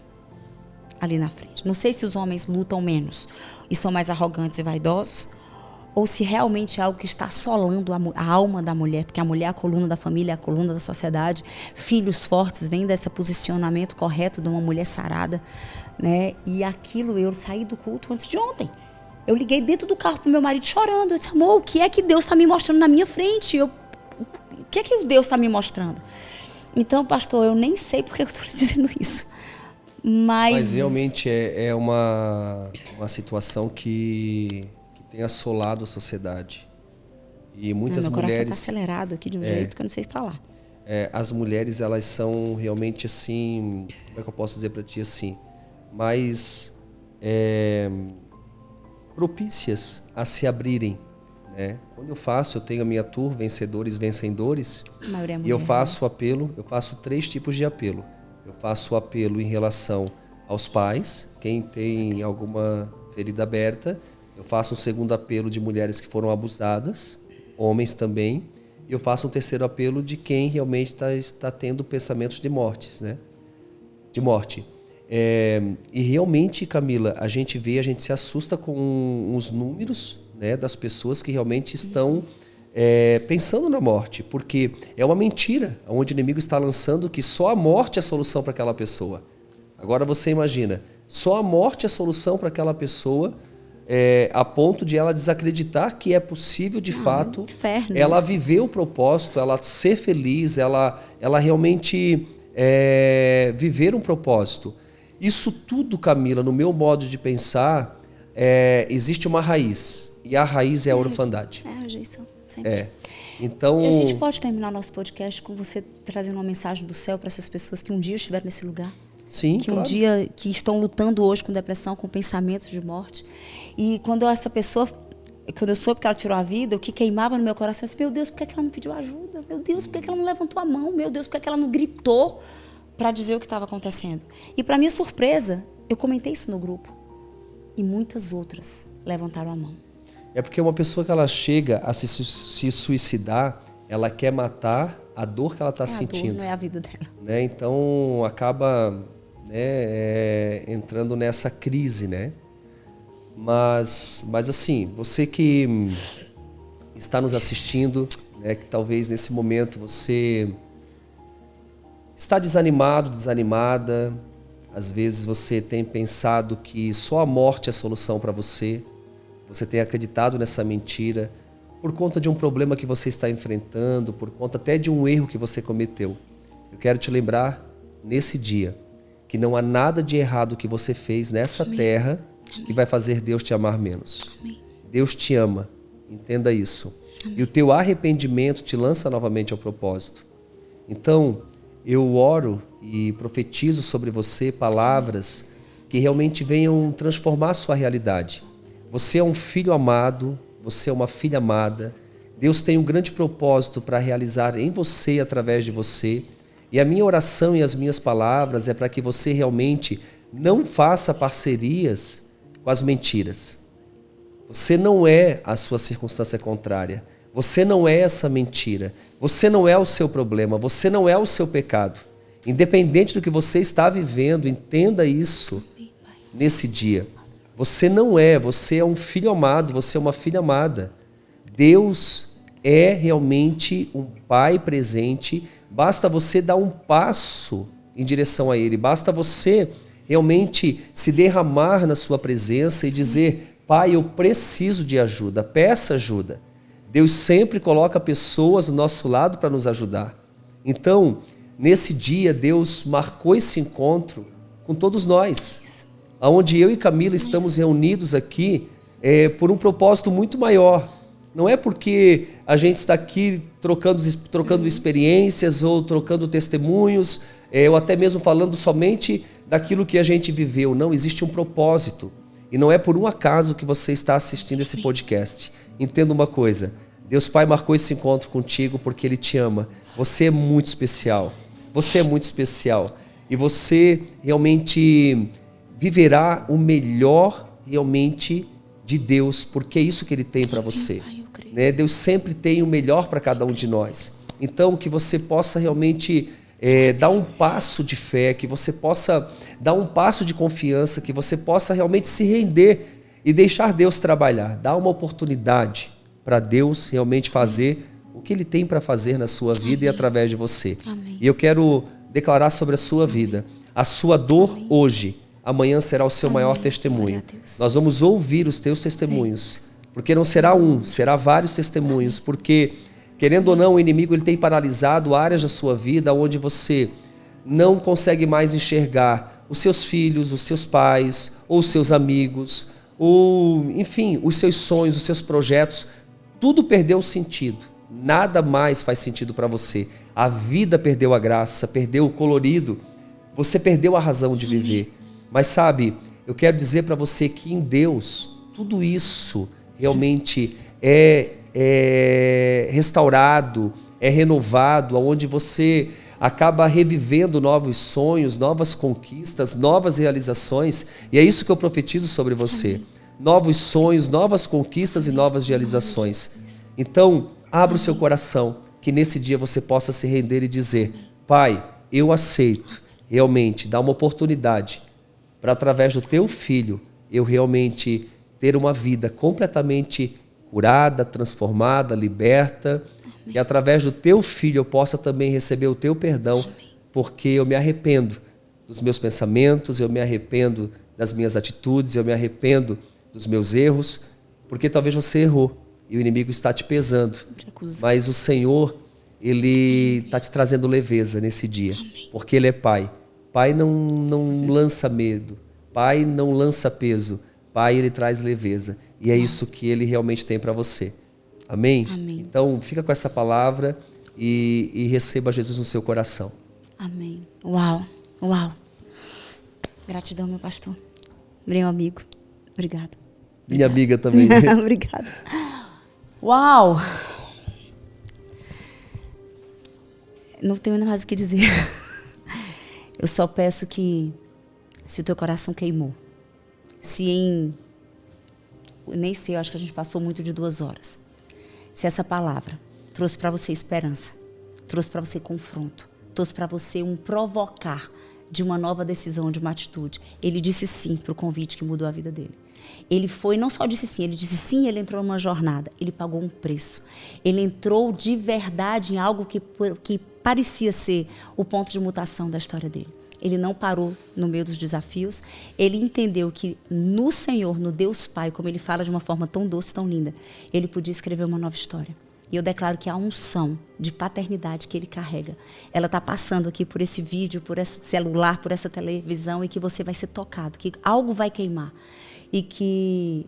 ali na frente. Não sei se os homens lutam menos e são mais arrogantes e vaidosos, ou se realmente é algo que está assolando a alma da mulher, porque a mulher é a coluna da família, é a coluna da sociedade. Filhos fortes vêm desse posicionamento correto de uma mulher sarada, né? E aquilo, eu saí do culto antes de ontem. Eu liguei dentro do carro pro meu marido chorando. Eu disse, amor, o que é que Deus está me mostrando na minha frente? O que é que Deus está me mostrando? Então, pastor, eu nem sei porque eu estou dizendo isso. Mas realmente é uma situação que tem assolado a sociedade. E muitas Meu coração mulheres... está acelerado aqui de um jeito que eu não sei falar. As mulheres, elas são realmente assim... Como é que eu posso dizer para ti assim? Mais propícias a se abrirem. Né? Quando eu tenho a minha tour, Vencedores, Vencedores, e eu faço o apelo, eu faço 3 tipos de apelo. Eu faço o apelo em relação aos pais, quem tem alguma ferida aberta. Eu faço um segundo apelo de mulheres que foram abusadas, homens também. E eu faço um terceiro apelo de quem realmente está tendo pensamentos de mortes, né? De morte. E realmente, Camila, a gente se assusta com os números, né, das pessoas que realmente estão pensando na morte, porque é uma mentira, onde o inimigo está lançando que só a morte é a solução para aquela pessoa. Agora você imagina, só a morte é a solução para aquela pessoa, a ponto de ela desacreditar que é possível, de fato, ela viver o propósito, ela ser feliz, ela realmente viver um propósito. Isso tudo, Camila, no meu modo de pensar, existe uma raiz. E a raiz é a orfandade. A rejeição, sempre. Então... E a gente pode terminar nosso podcast com você trazendo uma mensagem do céu para essas pessoas que um dia estiveram nesse lugar? Sim, que claro. Um dia que estão lutando hoje com depressão, com pensamentos de morte. E quando essa pessoa, quando eu soube que ela tirou a vida, o que queimava no meu coração, eu disse, meu Deus, por que ela não pediu ajuda? Meu Deus, por que ela não levantou a mão? Meu Deus, por que ela não gritou para dizer o que estava acontecendo? E para minha surpresa, eu comentei isso no grupo. E muitas outras levantaram a mão. É porque uma pessoa que ela chega a se suicidar, ela quer matar a dor que ela está sentindo. Dor, não é a vida dela. Né? Então, acaba entrando nessa crise, né? Mas assim, você que está nos assistindo, né, que talvez nesse momento você está desanimado, desanimada, às vezes você tem pensado que só a morte é a solução para você, você tem acreditado nessa mentira, por conta de um problema que você está enfrentando, por conta até de um erro que você cometeu. Eu quero te lembrar, nesse dia, que não há nada de errado que você fez nessa terra que vai fazer Deus te amar menos. Deus te ama, entenda isso. E o teu arrependimento te lança novamente ao propósito. Então, eu oro e profetizo sobre você palavras que realmente venham transformar a sua realidade. Você é um filho amado, você é uma filha amada. Deus tem um grande propósito para realizar em você e através de você. E a minha oração e as minhas palavras é para que você realmente não faça parcerias com as mentiras. Você não é a sua circunstância contrária. Você não é essa mentira. Você não é o seu problema. Você não é o seu pecado. Independente do que você está vivendo, entenda isso nesse dia. Você não é, você é um filho amado, você é uma filha amada. Deus é realmente um Pai presente. Basta você dar um passo em direção a Ele. Basta você realmente se derramar na sua presença e dizer, Pai, eu preciso de ajuda, peça ajuda. Deus sempre coloca pessoas do nosso lado para nos ajudar. Então, nesse dia, Deus marcou esse encontro com todos nós, onde eu e Camila estamos reunidos aqui por um propósito muito maior. Não é porque a gente está aqui trocando experiências ou trocando testemunhos, ou até mesmo falando somente daquilo que a gente viveu. Não, existe um propósito. E não é por um acaso que você está assistindo esse podcast. Entenda uma coisa, Deus Pai marcou esse encontro contigo porque Ele te ama. Você é muito especial. Você é muito especial. E você realmente viverá o melhor realmente de Deus, porque é isso que Ele tem para você. Né? Deus sempre tem o melhor para cada um de nós. Então, que você possa realmente dar um passo de fé, que você possa dar um passo de confiança, que você possa realmente se render e deixar Deus trabalhar. Dar uma oportunidade para Deus realmente fazer o que Ele tem para fazer na sua vida e através de você. Amém. E eu quero declarar sobre a sua vida. A sua dor hoje, amanhã será o seu maior testemunho. Nós vamos ouvir os teus testemunhos, porque não será um, será vários testemunhos, porque, querendo ou não, o inimigo ele tem paralisado áreas da sua vida onde você não consegue mais enxergar os seus filhos, os seus pais, ou os seus amigos, ou, enfim, os seus sonhos, os seus projetos. tudo perdeu sentido. Nada mais faz sentido para você. A vida perdeu a graça, perdeu o colorido. Você perdeu a razão de viver. Mas sabe, eu quero dizer para você que em Deus, tudo isso realmente é restaurado, é renovado, onde você acaba revivendo novos sonhos, novas conquistas, novas realizações. E é isso que eu profetizo sobre você. Novos sonhos, novas conquistas e novas realizações. Então, abra o seu coração, que nesse dia você possa se render e dizer: Pai, eu aceito realmente dar uma oportunidade para, através do teu filho, eu realmente ter uma vida completamente curada, transformada, liberta. Que através do teu filho eu possa também receber o teu perdão, porque eu me arrependo dos meus pensamentos, eu me arrependo das minhas atitudes, eu me arrependo dos meus erros, porque talvez você errou e o inimigo está te pesando. Mas o Senhor, Ele está te trazendo leveza nesse dia, porque Ele é Pai. Pai não lança medo, Pai não lança peso, Pai, Ele traz leveza. E é isso que Ele realmente tem para você. Amém? Amém. Então, fica com essa palavra e receba Jesus no seu coração. Amém. Uau, uau. Gratidão, meu pastor. Meu amigo. Obrigada. Minha amiga também. Obrigada. Uau. Não tenho mais o que dizer. Eu só peço que, se o teu coração queimou, nem sei, eu acho que a gente passou muito de 2 horas. Se essa palavra trouxe para você esperança, trouxe para você confronto, trouxe para você um provocar de uma nova decisão, de uma atitude. Ele disse sim para o convite que mudou a vida dele. Ele não só disse sim, ele entrou numa jornada, ele pagou um preço. Ele entrou de verdade em algo que parecia ser o ponto de mutação da história dele. Ele não parou no meio dos desafios. Ele entendeu que no Senhor, no Deus Pai, como ele fala de uma forma tão doce, tão linda, ele podia escrever uma nova história. E eu declaro que a unção de paternidade que ele carrega, ela está passando aqui por esse vídeo, por esse celular, por essa televisão, e que você vai ser tocado, que algo vai queimar. E que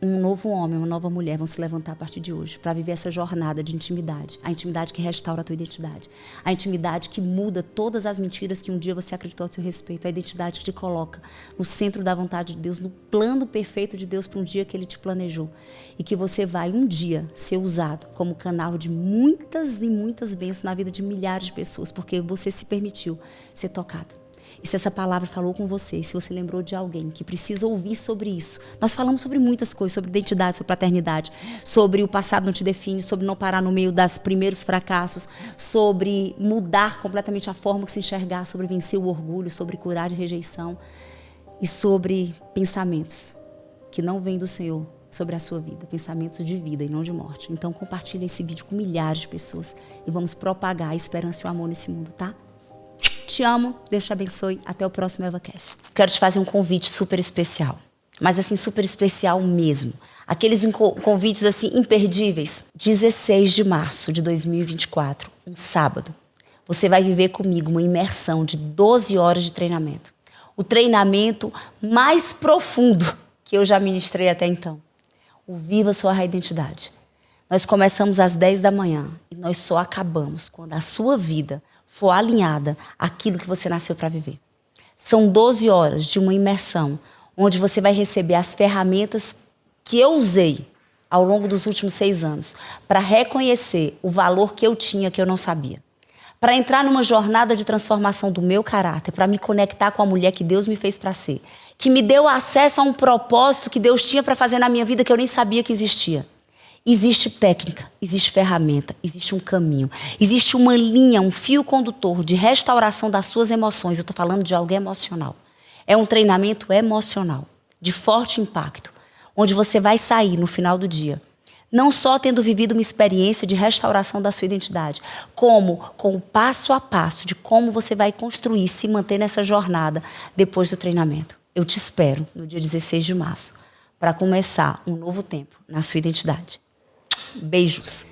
um novo homem, uma nova mulher vão se levantar a partir de hoje para viver essa jornada de intimidade. A intimidade que restaura a tua identidade. A intimidade que muda todas as mentiras que um dia você acreditou a seu respeito. A identidade que te coloca no centro da vontade de Deus, no plano perfeito de Deus para um dia que Ele te planejou. E que você vai um dia ser usado como canal de muitas e muitas bênçãos na vida de milhares de pessoas, porque você se permitiu ser tocado. E se essa palavra falou com você, se você lembrou de alguém que precisa ouvir sobre isso. Nós falamos sobre muitas coisas, sobre identidade, sobre paternidade, sobre o passado não te define, sobre não parar no meio dos primeiros fracassos, sobre mudar completamente a forma que se enxergar, sobre vencer o orgulho, sobre curar de rejeição e sobre pensamentos que não vêm do Senhor sobre a sua vida, pensamentos de vida e não de morte. Então compartilha esse vídeo com milhares de pessoas e vamos propagar a esperança e o amor nesse mundo, tá? Te amo, Deus te abençoe. Até o próximo EvaCast. Quero te fazer um convite super especial. Mas assim, super especial mesmo. Aqueles convites assim imperdíveis. 16 de março de 2024, um sábado. Você vai viver comigo uma imersão de 12 horas de treinamento. O treinamento mais profundo que eu já ministrei até então. O Viva Sua Identidade. Nós começamos às 10 da manhã e nós só acabamos quando a sua vida for alinhada àquilo que você nasceu para viver. São 12 horas de uma imersão, onde você vai receber as ferramentas que eu usei ao longo dos últimos 6 anos para reconhecer o valor que eu tinha, que eu não sabia. Para entrar numa jornada de transformação do meu caráter, para me conectar com a mulher que Deus me fez para ser, que me deu acesso a um propósito que Deus tinha para fazer na minha vida que eu nem sabia que existia. Existe técnica, existe ferramenta, existe um caminho, existe uma linha, um fio condutor de restauração das suas emoções. Eu estou falando de algo emocional. É um treinamento emocional, de forte impacto, onde você vai sair no final do dia, não só tendo vivido uma experiência de restauração da sua identidade, como com o passo a passo de como você vai construir e se manter nessa jornada depois do treinamento. Eu te espero no dia 16 de março para começar um novo tempo na sua identidade. Beijos.